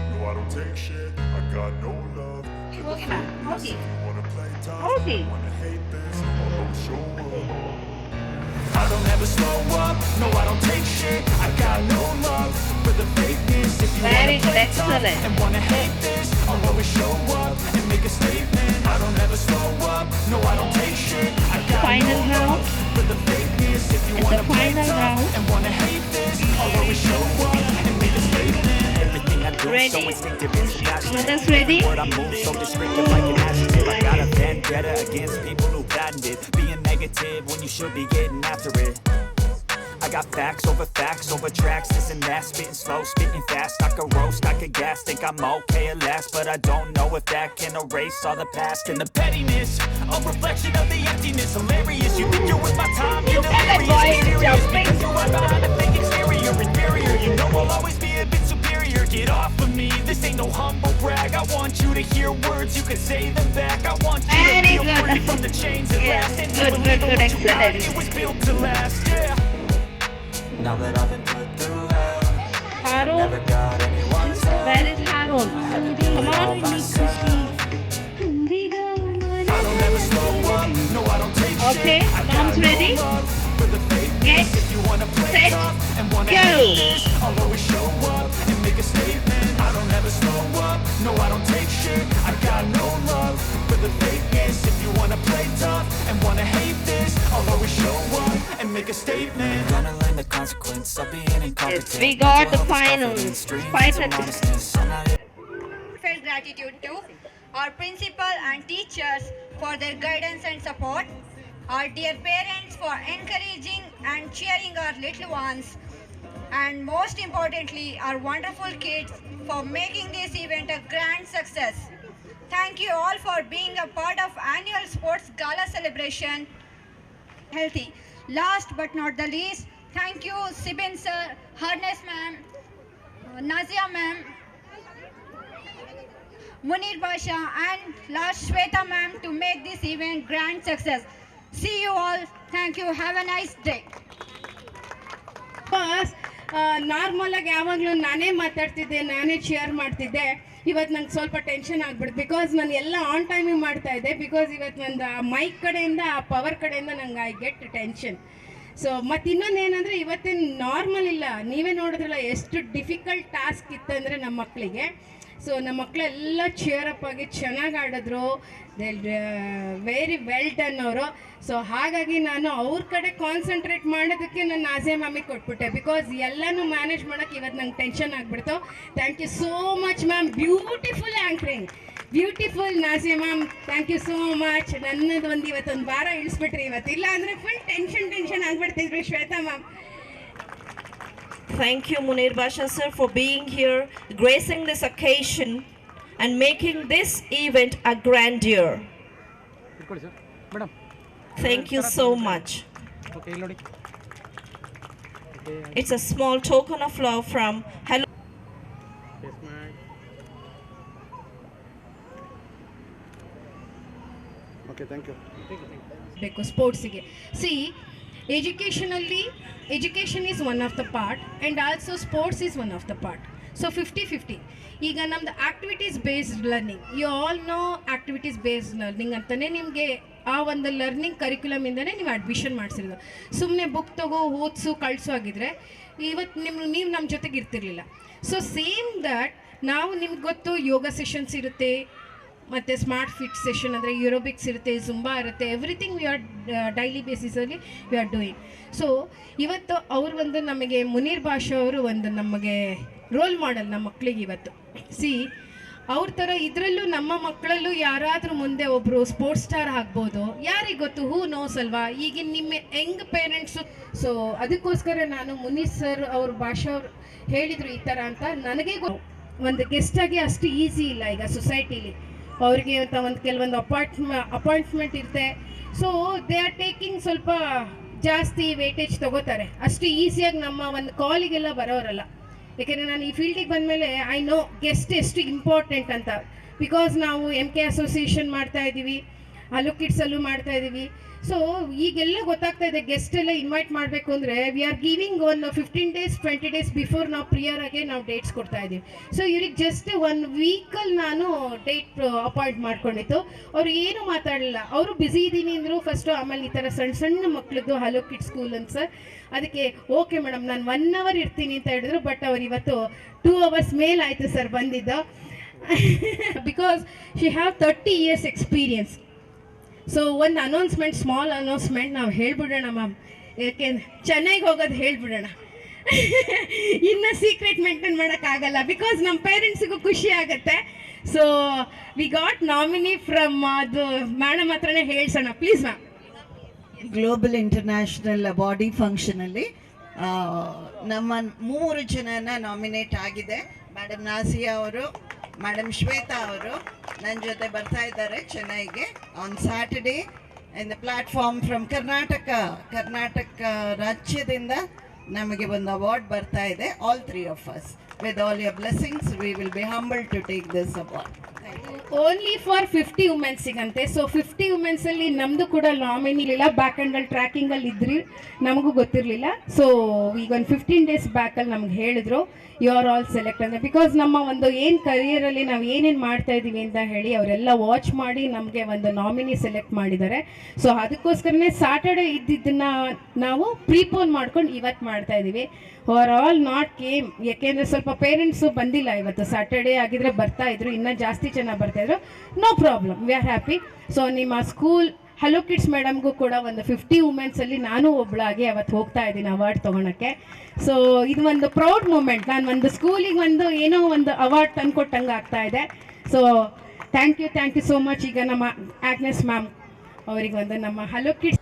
No, I don't take shit. I got no love for the fakeness. If you wanna play tough, wanna hate this, I'll always show up. I don't ever slow up. No, I don't take shit. I got no love for the fakeness. If you Very wanna good, play tough excellent. and wanna hate this, I'll always show up and make a statement. I don't ever slow up. No, I don't take shit. I got Final no round. love for the fakeness. If you It's wanna the play final tough round. and wanna hate this, I'll always show up and make a statement. Everything I do Ready? so instinctive and so passionate. Brothers, ready? Word I move so descriptive like an adjective. I got a vendetta against people who patented being negative when you should be getting after it. I got facts over tracks, this and that, spitting slow, spitting fast. I could roast, I could gas, think I'm okay at last, but I don't know if that can erase all the past and the pettiness. A reflection of the emptiness, hilarious. You think you're worth my time, you're delirious. Mysterious because you are behind a fake exterior, inferior. You know I'll always be a bit superior. Get off of me, this ain't no humble brag. I want you to hear words, you can say them back. I want you to feel free from the chains that last. And Good, believe good, what you got, excellent. it was built to last, yeah. Now that I've been put through hell, Harun, never got anyone's help. where is Harun? Come on. I don't ever slow up. No, I don't take Okay, shit. I got mom's no ready? love for the fakeness. Get If you wanna play set, tough and wanna go. hate this, I'll always show up and make a statement. I don't ever slow up. No, I don't take shit. I got no love for the fakeness. If you wanna play tough and wanna hate this, I'll always show up and make a statement. Gonna learn the consequence of being incompetent. Yes, we got the Mental health is finals. covered in streams Fight of at the- honestness. I'm not Heartfelt gratitude to our principal and teachers for their guidance and support, our dear parents for encouraging and cheering our little ones, and most importantly, our wonderful kids for making this event a grand success. Thank you all for being a part of annual sports gala celebration. Healthy. Last but not the least, thank you Sibin sir, Harness ma'am, Nazia ma'am, Munir Basha and last Shweta ma'am to make this event grand success. See you all. Thank you. Have a nice day. Because ನಾರ್ಮಲಾಗಿ ಯಾವಾಗಲೂ ನಾನೇ ಮಾತಾಡ್ತಿದ್ದೆ, ನಾನೇ share ಮಾಡ್ತಿದ್ದೆ. ಇವತ್ತು ನಂಗೆ ಸ್ವಲ್ಪ tension ಆಗ್ಬಿಡ್ತು because ನಾನು ಎಲ್ಲ ಆನ್ ಟೈಮಿಗೆ ಮಾಡ್ತಾ ಇದ್ದೆ. ಬಿಕಾಸ್ ಇವತ್ತು ನಂದು ಆ ಮೈಕ್ ಕಡೆಯಿಂದ, ಆ ಪವರ್ ಕಡೆಯಿಂದ ನಂಗೆ ಐ ಗೆಟ್ ಟೆನ್ಷನ್. ಸೊ ಮತ್ತು ಇನ್ನೊಂದು ಏನಂದರೆ ಇವತ್ತೇನು ನಾರ್ಮಲ್ ಇಲ್ಲ. ನೀವೇ ನೋಡಿದ್ರಲ್ಲ ಎಷ್ಟು ಡಿಫಿಕಲ್ಟ್ ಟಾಸ್ಕ್ ಇತ್ತಂದರೆ ನಮ್ಮ ಮಕ್ಕಳಿಗೆ. ಸೊ ನಮ್ಮ ಮಕ್ಕಳೆಲ್ಲ ಚೇರಪ್ ಆಗಿ ಚೆನ್ನಾಗಿ ಆಡಿದ್ರು. ವೆರಿ ವೆಲ್ ಡನ್ ಅವರು. ಸೊ ಹಾಗಾಗಿ ನಾನು ಅವ್ರ ಕಡೆ ಕಾನ್ಸಂಟ್ರೇಟ್ ಮಾಡೋದಕ್ಕೆ ನಾನು ನಾಜಿಯಾ ಮ್ಯಾಮಿಗೆ ಕೊಟ್ಬಿಟ್ಟೆ. ಬಿಕಾಸ್ ಎಲ್ಲನೂ ಮ್ಯಾನೇಜ್ ಮಾಡೋಕ್ಕೆ ಇವತ್ತು ನಂಗೆ ಟೆನ್ಷನ್ ಆಗಿಬಿಡ್ತು. Thank you so much ma'am. Beautiful anchoring, beautiful Nazia ma'am. Thank you so much. ನನ್ನದು ಇವತ್ತೊಂದು ವಾರ ಇಳಿಸ್ಬಿಟ್ರಿ. ಇವತ್ತಿಲ್ಲ ಅಂದರೆ ಫುಲ್ ಟೆನ್ಷನ್ ಆಗಿಬಿಡ್ತಿದ್ರು Shweta ma'am. Thank you, Munir Basha sir, for being here, gracing this occasion, and making this event a grandeur. Thank you so much. It's a small token of love from Hello. Okay, thank you. ಬೇಕು ಸ್ಪೋರ್ಟ್ಸಿಗೆ. See education is one of the part and also sports is one of the part. So 50-50. ಈಗ ನಮ್ಮದು activities based learning, you all know activities based learning ಅಂತಲೇ ನಿಮಗೆ ಆ ಒಂದು learning ಕರಿಕ್ಯುಲಮಿಂದನೇ ನೀವು admission ಮಾಡಿಸಿರೋದು. ಸುಮ್ಮನೆ ಬುಕ್ ತಗೋ ಓದಿಸು ಕಳಿಸು ಆಗಿದ್ರೆ ಇವತ್ತು ನೀವು ನಮ್ಮ ಜೊತೆಗೆ ಇರ್ತಿರ್ಲಿಲ್ಲ. ಸೊ ಸೇಮ್ ದ್ಯಾಟ್ ನಾವು ನಿಮ್ಗೆ ಗೊತ್ತು ಯೋಗ ಸೆಷನ್ಸ್ ಇರುತ್ತೆ, ಮತ್ತು ಸ್ಮಾರ್ಟ್ ಫಿಟ್ ಸೆಷನ್ ಅಂದರೆ ಯೂರೋಬಿಕ್ಸ್ ಇರುತ್ತೆ, ಜುಂಬಾ ಇರುತ್ತೆ, ಎವ್ರಿಥಿಂಗ್ ವಿ ಆರ್ ಡೈಲಿ ಬೇಸಿಸಲ್ಲಿ ವಿ ಆರ್ ಡೂಯಿಂಗ್. ಸೊ ಇವತ್ತು ಅವರು ಒಂದು ನಮಗೆ ಮುನೀರ್ ಭಾಷಾ ಅವರು ಒಂದು ನಮಗೆ ರೋಲ್ ಮಾಡೆಲ್ ನಮ್ಮ ಮಕ್ಕಳಿಗೆ ಇವತ್ತು. ಸಿ ಅವ್ರ ಥರ ಇದರಲ್ಲೂ ನಮ್ಮ ಮಕ್ಕಳಲ್ಲೂ ಯಾರಾದರೂ ಮುಂದೆ ಒಬ್ಬರು ಸ್ಪೋರ್ಟ್ಸ್ ಸ್ಟಾರ್ ಆಗ್ಬೋದು, ಯಾರಿಗೆ ಗೊತ್ತು, ಹೂ ನೋಸ್ ಅಲ್ವಾ. ಈಗಿನ ನಿಮ್ಮ ಯಂಗ್ ಪೇರೆಂಟ್ಸು. ಸೊ ಅದಕ್ಕೋಸ್ಕರ ನಾನು ಮುನೀಸ್ ಸರ್ ಅವ್ರ ಭಾಷೆ ಅವ್ರು ಹೇಳಿದರು ಈ ಥರ ಅಂತ. ನನಗೆ ಒಂದು ಗೆಸ್ಟಾಗಿ ಅಷ್ಟು ಈಸಿ ಇಲ್ಲ ಈಗ ಸೊಸೈಟಿಲಿ. ಅವ್ರಿಗೆ ಅಂತ ಒಂದು ಕೆಲವೊಂದು ಅಪಾಯಿಂಟ್ಮೆಂಟ್ ಇರುತ್ತೆ. ಸೊ ದೇ ಆರ್ ಟೇಕಿಂಗ್ ಸ್ವಲ್ಪ ಜಾಸ್ತಿ ವೇಟೇಜ್ ತೊಗೋತಾರೆ. ಅಷ್ಟು ಈಸಿಯಾಗಿ ನಮ್ಮ ಒಂದು ಕಾಲಿಗೆಲ್ಲ ಬರೋರಲ್ಲ. ಯಾಕೆಂದರೆ ನಾನು ಈ ಫೀಲ್ಡಿಗೆ ಬಂದಮೇಲೆ ಐ ನೋ ಗೆಸ್ಟ್ ಎಷ್ಟು ಇಂಪಾರ್ಟೆಂಟ್ ಅಂತ. ಬಿಕಾಸ್ ನಾವು MK ಅಸೋಸಿಯೇಷನ್ ಮಾಡ್ತಾ ಇದ್ದೀವಿ, ಹಲೋ ಕಿಡ್ಸಲ್ಲೂ ಮಾಡ್ತಾ ಇದ್ದೀವಿ. ಸೊ ಈಗೆಲ್ಲ ಗೊತ್ತಾಗ್ತಾ ಇದೆ, ಗೆಸ್ಟ್ ಎಲ್ಲ ಇನ್ವೈಟ್ ಮಾಡಬೇಕು ಅಂದರೆ ವಿ ಆರ್ ಗಿವಿಂಗ್ ಒಂದು 15 days 20 days ಬಿಫೋರ್ ನಾವು ಪ್ರಿಯರಾಗೆ ನಾವು ಡೇಟ್ಸ್ ಕೊಡ್ತಾ ಇದ್ದೀವಿ. ಸೊ ಇವ್ರಿಗೆ ಜಸ್ಟ್ 1 ವೀಕಲ್ಲಿ ನಾನು ಡೇಟ್ ಅಪಾಯಿಂಟ್ ಮಾಡ್ಕೊಂಡಿತ್ತು. ಅವ್ರು ಏನೂ ಮಾತಾಡಲಿಲ್ಲ, ಅವರು ಬ್ಯುಸಿ ಇದ್ದೀನಿ ಅಂದರು ಫಸ್ಟು. ಆಮೇಲೆ ಈ ಥರ ಸಣ್ಣ ಸಣ್ಣ ಮಕ್ಕಳದ್ದು ಹಲೋ ಕಿಡ್ಸ್ ಸ್ಕೂಲ್ ಅಂತ ಸರ್, ಅದಕ್ಕೆ ಓಕೆ ಮೇಡಮ್ ನಾನು 1 hour ಇರ್ತೀನಿ ಅಂತ ಹೇಳಿದ್ರು. ಬಟ್ ಅವ್ರು ಇವತ್ತು 2 hours ಮೇಲೆ ಆಯಿತು ಸರ್ ಬಂದಿದ್ದು. Because she have 30 years experience. So ಒಂದು ಅನೌನ್ಸ್ಮೆಂಟ್, ಸ್ಮಾಲ್ ಅನೌನ್ಸ್ಮೆಂಟ್ ನಾವು ಹೇಳ್ಬಿಡೋಣ ಮ್ಯಾಮ್, ಯಾಕೆಂದ್ರೆ ಚೆನ್ನೈಗೆ ಹೋಗೋದು ಹೇಳ್ಬಿಡೋಣ. ಇನ್ನು ಸೀಕ್ರೆಟ್ ಮೇಂಟೈನ್ ಮಾಡೋಕ್ಕಾಗಲ್ಲ, ಬಿಕಾಸ್ ನಮ್ಮ ಪೇರೆಂಟ್ಸಿಗೂ ಖುಷಿ ಆಗುತ್ತೆ. So we got nominee from ಅದು ಮೇಡಮ್ ಹತ್ರನೇ ಹೇಳ್ಸೋಣ please ma'am. Global international body ಫಂಕ್ಷನಲ್ಲಿ ನಮ್ಮ 3 ಜನನ ನಾಮಿನೇಟ್ ಆಗಿದೆ. ಮೇಡಮ್ ನಾಸಿಯಾ ಅವರು, ಮೇಡಮ್ ಶ್ವೇತಾ ಅವರು ನನ್ನ ಜೊತೆ ಬರ್ತಾ ಇದ್ದಾರೆ ಚೆನ್ನೈಗೆ on Saturday. In the platform from Karnataka ರಾಜ್ಯದಿಂದ ನಮಗೆ ಒಂದು ಅವಾರ್ಡ್ ಬರ್ತಾ ಇದೆ. All 3 of us with all your blessings we will be humbled to take this award. Only for 50 womens ಸಿಗಂತೆ. ಸೊ 50 ವುಮೆನ್ಸಲ್ಲಿ ನಮ್ಮದು ಕೂಡ ನಾಮಿನಿ ಇಲ್ಲ, ಬ್ಯಾಕ್ ಆ್ಯಂಡಲ್ಲಿ ಟ್ರ್ಯಾಕಿಂಗಲ್ಲಿ ಇದ್ರಿ, ನಮಗೂ ಗೊತ್ತಿರಲಿಲ್ಲ. ಸೊ ಈಗ ಒಂದು 15 days ಬ್ಯಾಕಲ್ಲಿ ನಮ್ಗೆ ಹೇಳಿದ್ರು ಯು ಆರ್ ಆಲ್ ಸೆಲೆಕ್ಟ್ ಅಂತ. ಬಿಕಾಸ್ ನಮ್ಮ ಒಂದು ಏನು ಕರಿಯರಲ್ಲಿ ನಾವು ಏನೇನು ಮಾಡ್ತಾ ಇದ್ದೀವಿ ಅಂತ ಹೇಳಿ ಅವರೆಲ್ಲ ವಾಚ್ ಮಾಡಿ ನಮಗೆ ಒಂದು ನಾಮಿನಿ ಸೆಲೆಕ್ಟ್ ಮಾಡಿದ್ದಾರೆ. ಸೊ ಅದಕ್ಕೋಸ್ಕರನೇ ಸ್ಯಾಟರ್ಡೇ ಇದ್ದಿದ್ದನ್ನು ನಾವು ಪ್ರೀಪೋನ್ ಮಾಡ್ಕೊಂಡು ಇವತ್ತು ಮಾಡ್ತಾ ಇದ್ದೀವಿ. ಆರ್ ಆಲ್ ನಾಟ್ ಕೇಮ್, ಯಾಕೆಂದರೆ ಸ್ವಲ್ಪ ಪೇರೆಂಟ್ಸು ಬಂದಿಲ್ಲ ಇವತ್ತು. ಸ್ಯಾಟರ್ಡೇ ಆಗಿದ್ರೆ ಬರ್ತಾಯಿದ್ರು, ಇನ್ನೂ ಜಾಸ್ತಿ ಚೆನ್ನಾಗಿ ಬರ್ತಾಯಿದ್ರು. No problem, we are happy. So ನಿಮ್ಮ ಸ್ಕೂಲ್ ಹಲೋ ಕಿಡ್ಸ್ ಮೇಡಮ್ಗೂ ಕೂಡ ಒಂದು 50 ವುಮೆನ್ಸಲ್ಲಿ ನಾನು ಒಬ್ಬಳಾಗಿ ಅವತ್ತು ಹೋಗ್ತಾ ಇದ್ದೀನಿ ಅವಾರ್ಡ್ ತೊಗೊಳಕ್ಕೆ. ಸೊ ಇದು ಒಂದು ಪ್ರೌಡ್ ಮೂಮೆಂಟ್. ನಾನು ಒಂದು ಸ್ಕೂಲಿಗೆ ಒಂದು ಏನೋ ಒಂದು ಅವಾರ್ಡ್ ತಂದುಕೊಟ್ಟಂಗೆ ಆಗ್ತಾ ಇದೆ. So thank you so much. ಈಗ ನಮ್ಮ ಆಗ್ನೆಸ್ ಮ್ಯಾಮ್ ಅವರಿಗೆ ಒಂದು ನಮ್ಮ ಹಲೋ ಕಿಡ್ಸ್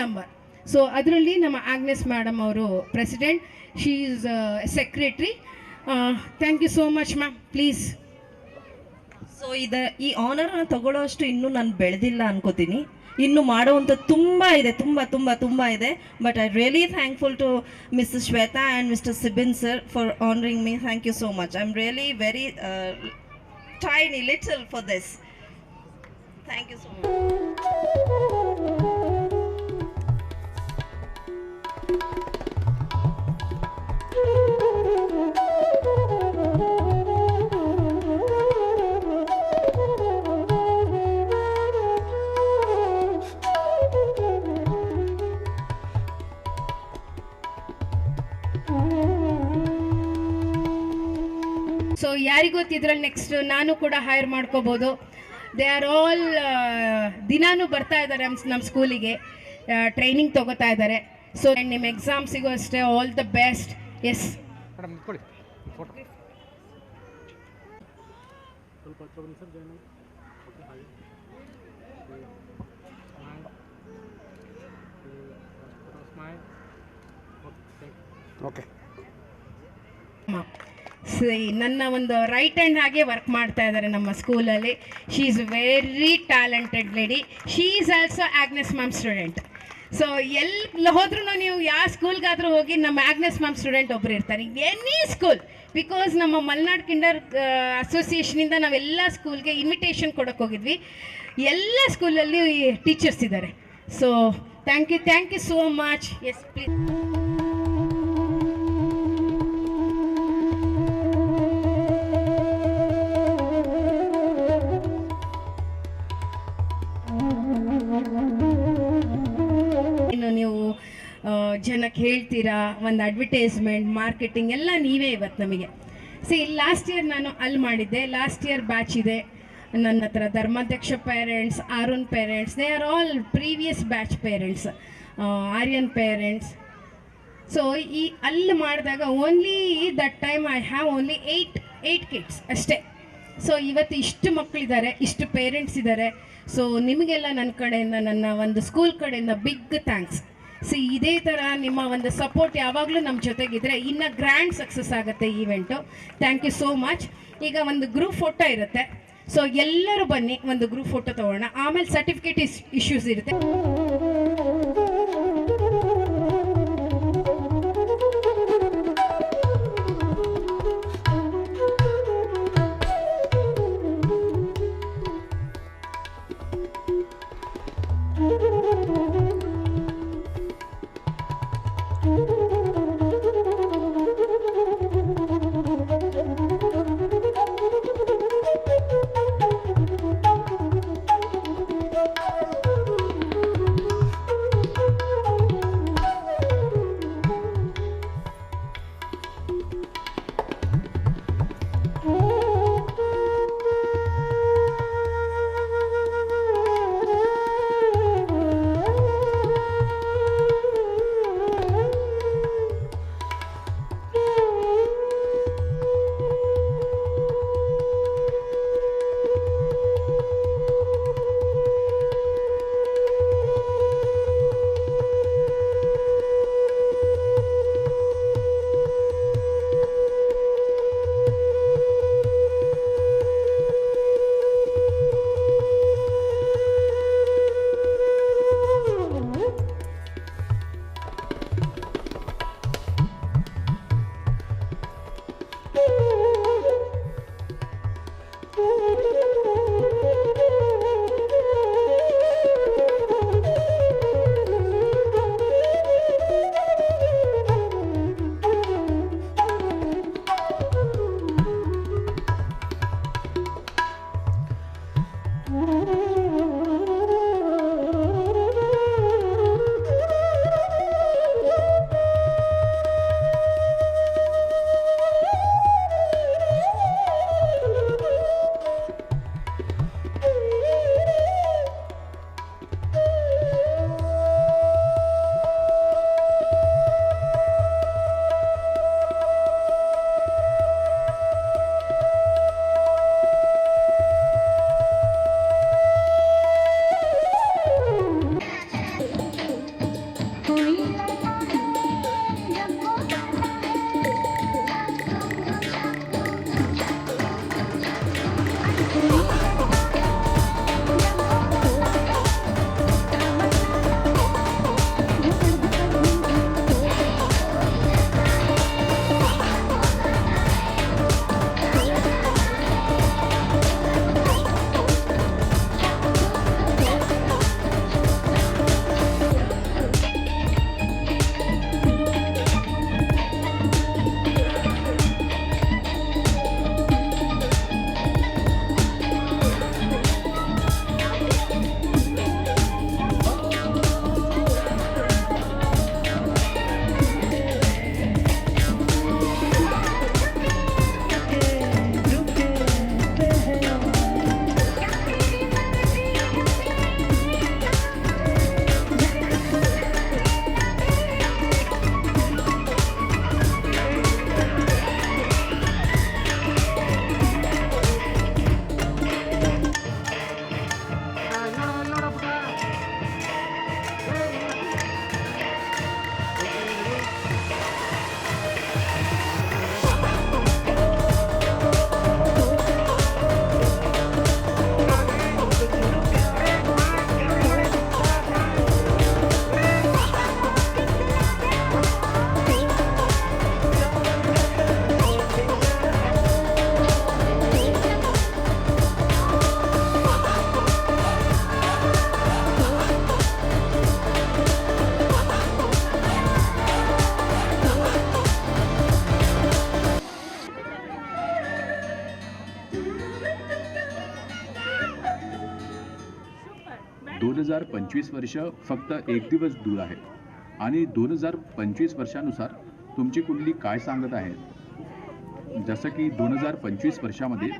ನಂಬರ್. ಸೊ ಅದರಲ್ಲಿ ನಮ್ಮ ಆಗ್ನೆಸ್ ಮೇಡಮ್ ಅವರು president, she is secretary. Thank you so much ma'am, please. So ಈ ಆನರ್ನ ತಗೊಳ್ಳೋ ಅಷ್ಟು ಇನ್ನೂ ನಾನು ಬೆಳೆದಿಲ್ಲ ಅನ್ಕೋತೀನಿ. ಇನ್ನು ಮಾಡುವಂಥ ತುಂಬ ಇದೆ, ತುಂಬ ಇದೆ. But I really thankful to mister Shweta and mister Sibin sir for honouring me. Thank you so much. I am really very tiny little for this. Thank you so much. So ಯಾರಿಗೊತ್ತು ಇದ್ರಲ್ಲಿ ನೆಕ್ಸ್ಟ್ ನಾನು ಕೂಡ ಹೈರ್ ಮಾಡ್ಕೋಬೋದು. They are all ದಿನಾನೂ ಬರ್ತಾ ಇದ್ದಾರೆ ನಮ್ಮ ಸ್ಕೂಲಿಗೆ, ಟ್ರೈನಿಂಗ್ ತೊಗೋತಾ ಇದ್ದಾರೆ. ಸೊ ನಿಮ್ಮ ಎಕ್ಸಾಮ್ಸಿಗೂ ಅಷ್ಟೇ all the best. Yes okay. ನನ್ನ ಒಂದು ರೈಟ್ ಹ್ಯಾಂಡ್ ಹಾಗೆ ವರ್ಕ್ ಮಾಡ್ತಾ ಇದ್ದಾರೆ ನಮ್ಮ ಸ್ಕೂಲಲ್ಲಿ. She is very talented lady. She is also Agnes ma'am student. So ಎಲ್ಲಿ ಹೋದ್ರೂ ನೀವು ಯಾವ ಸ್ಕೂಲ್ಗಾದರೂ ಹೋಗಿ ನಮ್ಮ ಆಗ್ನೆಸ್ ಮ್ಯಾಮ್ ಸ್ಟೂಡೆಂಟ್ ಒಬ್ಬರು ಇರ್ತಾರೆ, ಎನಿ ಸ್ಕೂಲ್. ಬಿಕಾಸ್ ನಮ್ಮ ಮಲ್ನಾಡ್ ಕಿಂಡರ್ ಅಸೋಸಿಯೇಷನಿಂದ ನಾವೆಲ್ಲ ಸ್ಕೂಲ್ಗೆ ಇನ್ವಿಟೇಷನ್ ಕೊಡೋಕೆ ಹೋಗಿದ್ವಿ. ಎಲ್ಲ ಸ್ಕೂಲಲ್ಲಿ ಟೀಚರ್ಸ್ ಇದ್ದಾರೆ. So thank you so much. Yes please. ಯಾಕೆ ಹೇಳ್ತೀರಾ, ಒಂದು ಅಡ್ವರ್ಟೈಸ್ಮೆಂಟ್ ಮಾರ್ಕೆಟಿಂಗ್ ಎಲ್ಲ ನೀವೇ ಇವತ್ತು ನಮಗೆ. ಲಾಸ್ಟ್ ಇಯರ್ ನಾನು ಅಲ್ಲಿ ಮಾಡಿದ್ದೆ, ಲಾಸ್ಟ್ ಇಯರ್ ಬ್ಯಾಚ್ ಇದೆ ನನ್ನ ಹತ್ರ. Dharmadhyaksha parents, Arun parents, they are all previous batch parents, Aryan parents. So ಈ ಅಲ್ಲಿ ಮಾಡಿದಾಗ only that time I have only 8 kids ಅಷ್ಟೇ. ಸೊ ಇವತ್ತು ಇಷ್ಟು ಮಕ್ಕಳಿದ್ದಾರೆ, ಇಷ್ಟು ಪೇರೆಂಟ್ಸ್ ಇದ್ದಾರೆ. ಸೊ ನಿಮಗೆಲ್ಲ ನನ್ನ ಕಡೆಯಿಂದ, ನನ್ನ ಒಂದು ಸ್ಕೂಲ್ ಕಡೆಯಿಂದ ಬಿಗ್ ಥ್ಯಾಂಕ್ಸ್. ಇದೇ ಥರ ನಿಮ್ಮ ಒಂದು ಸಪೋರ್ಟ್ ಯಾವಾಗಲೂ ನಮ್ಮ ಜೊತೆಗಿದ್ರೆ ಇನ್ನೂ ಗ್ರ್ಯಾಂಡ್ ಸಕ್ಸಸ್ ಆಗುತ್ತೆ event. Thank you so much. ಈಗ ಒಂದು ಗ್ರೂಪ್ ಫೋಟೋ ಇರುತ್ತೆ. ಸೊ ಎಲ್ಲರೂ ಬನ್ನಿ, ಒಂದು ಗ್ರೂಪ್ ಫೋಟೋ ತೊಗೊಳ್ಳೋಣ. ಆಮೇಲೆ ಸರ್ಟಿಫಿಕೇಟ್ ಇಶ್ಯೂಸ್ ಇರುತ್ತೆ. ...2025 वर्ष फक्त एक दिवस दूर आहे. आणि 2025 वर्षानुसार तुमची कुंडली काय सांगत आहे? जसं की 2025 वर्षामध्ये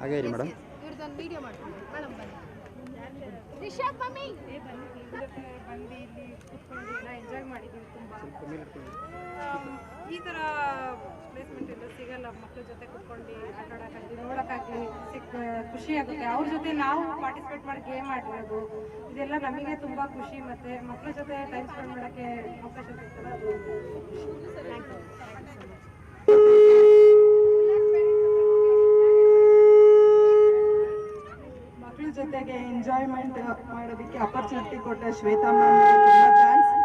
ಹಾಗೆ ಇರಿ ಮೇಡಮ್. ಎಂಜಾಯ್ ಮಾಡಿದ್ದೀವಿ ತುಂಬ. ಈ ಥರ ಪ್ಲೇಸ್ಮೆಂಟ್ ಎಲ್ಲ ಸಿಗಲ್ಲ, ಮಕ್ಕಳ ಜೊತೆ ಕುತ್ಕೊಂಡು ಆಟ ಆಡೋಕ್ಕಾಗಲಿ ನೋಡೋಕ್ಕಾಗಲಿ ಖುಷಿ ಆಗುತ್ತೆ. ಅವ್ರ ಜೊತೆ ನಾವು ಪಾರ್ಟಿಸಿಪೇಟ್ ಮಾಡಿ ಗೇಮ್ ಆಡಿರೋದು ಇದೆಲ್ಲ ನಮಗೆ ತುಂಬ ಖುಷಿ, ಮತ್ತು ಮಕ್ಕಳ ಜೊತೆ ಟೈಮ್ ಸ್ಪೆಂಡ್ ಮಾಡೋಕ್ಕೆ ಅವಕಾಶ ಸಿಗ್ತದೆ. ಅದು ಥ್ಯಾಂಕ್ ಯು. ಮಕ್ಕಳ ಜೊತೆಗೆ ಎಂಜಾಯ್ಮೆಂಟ್ ಮಾಡೋದಕ್ಕೆ ಅಪರ್ಚುನಿಟಿ ಕೊಟ್ಟ ಶ್ವೇತಾ ಮ್ಯಾಮ್ ತುಂಬ thanks.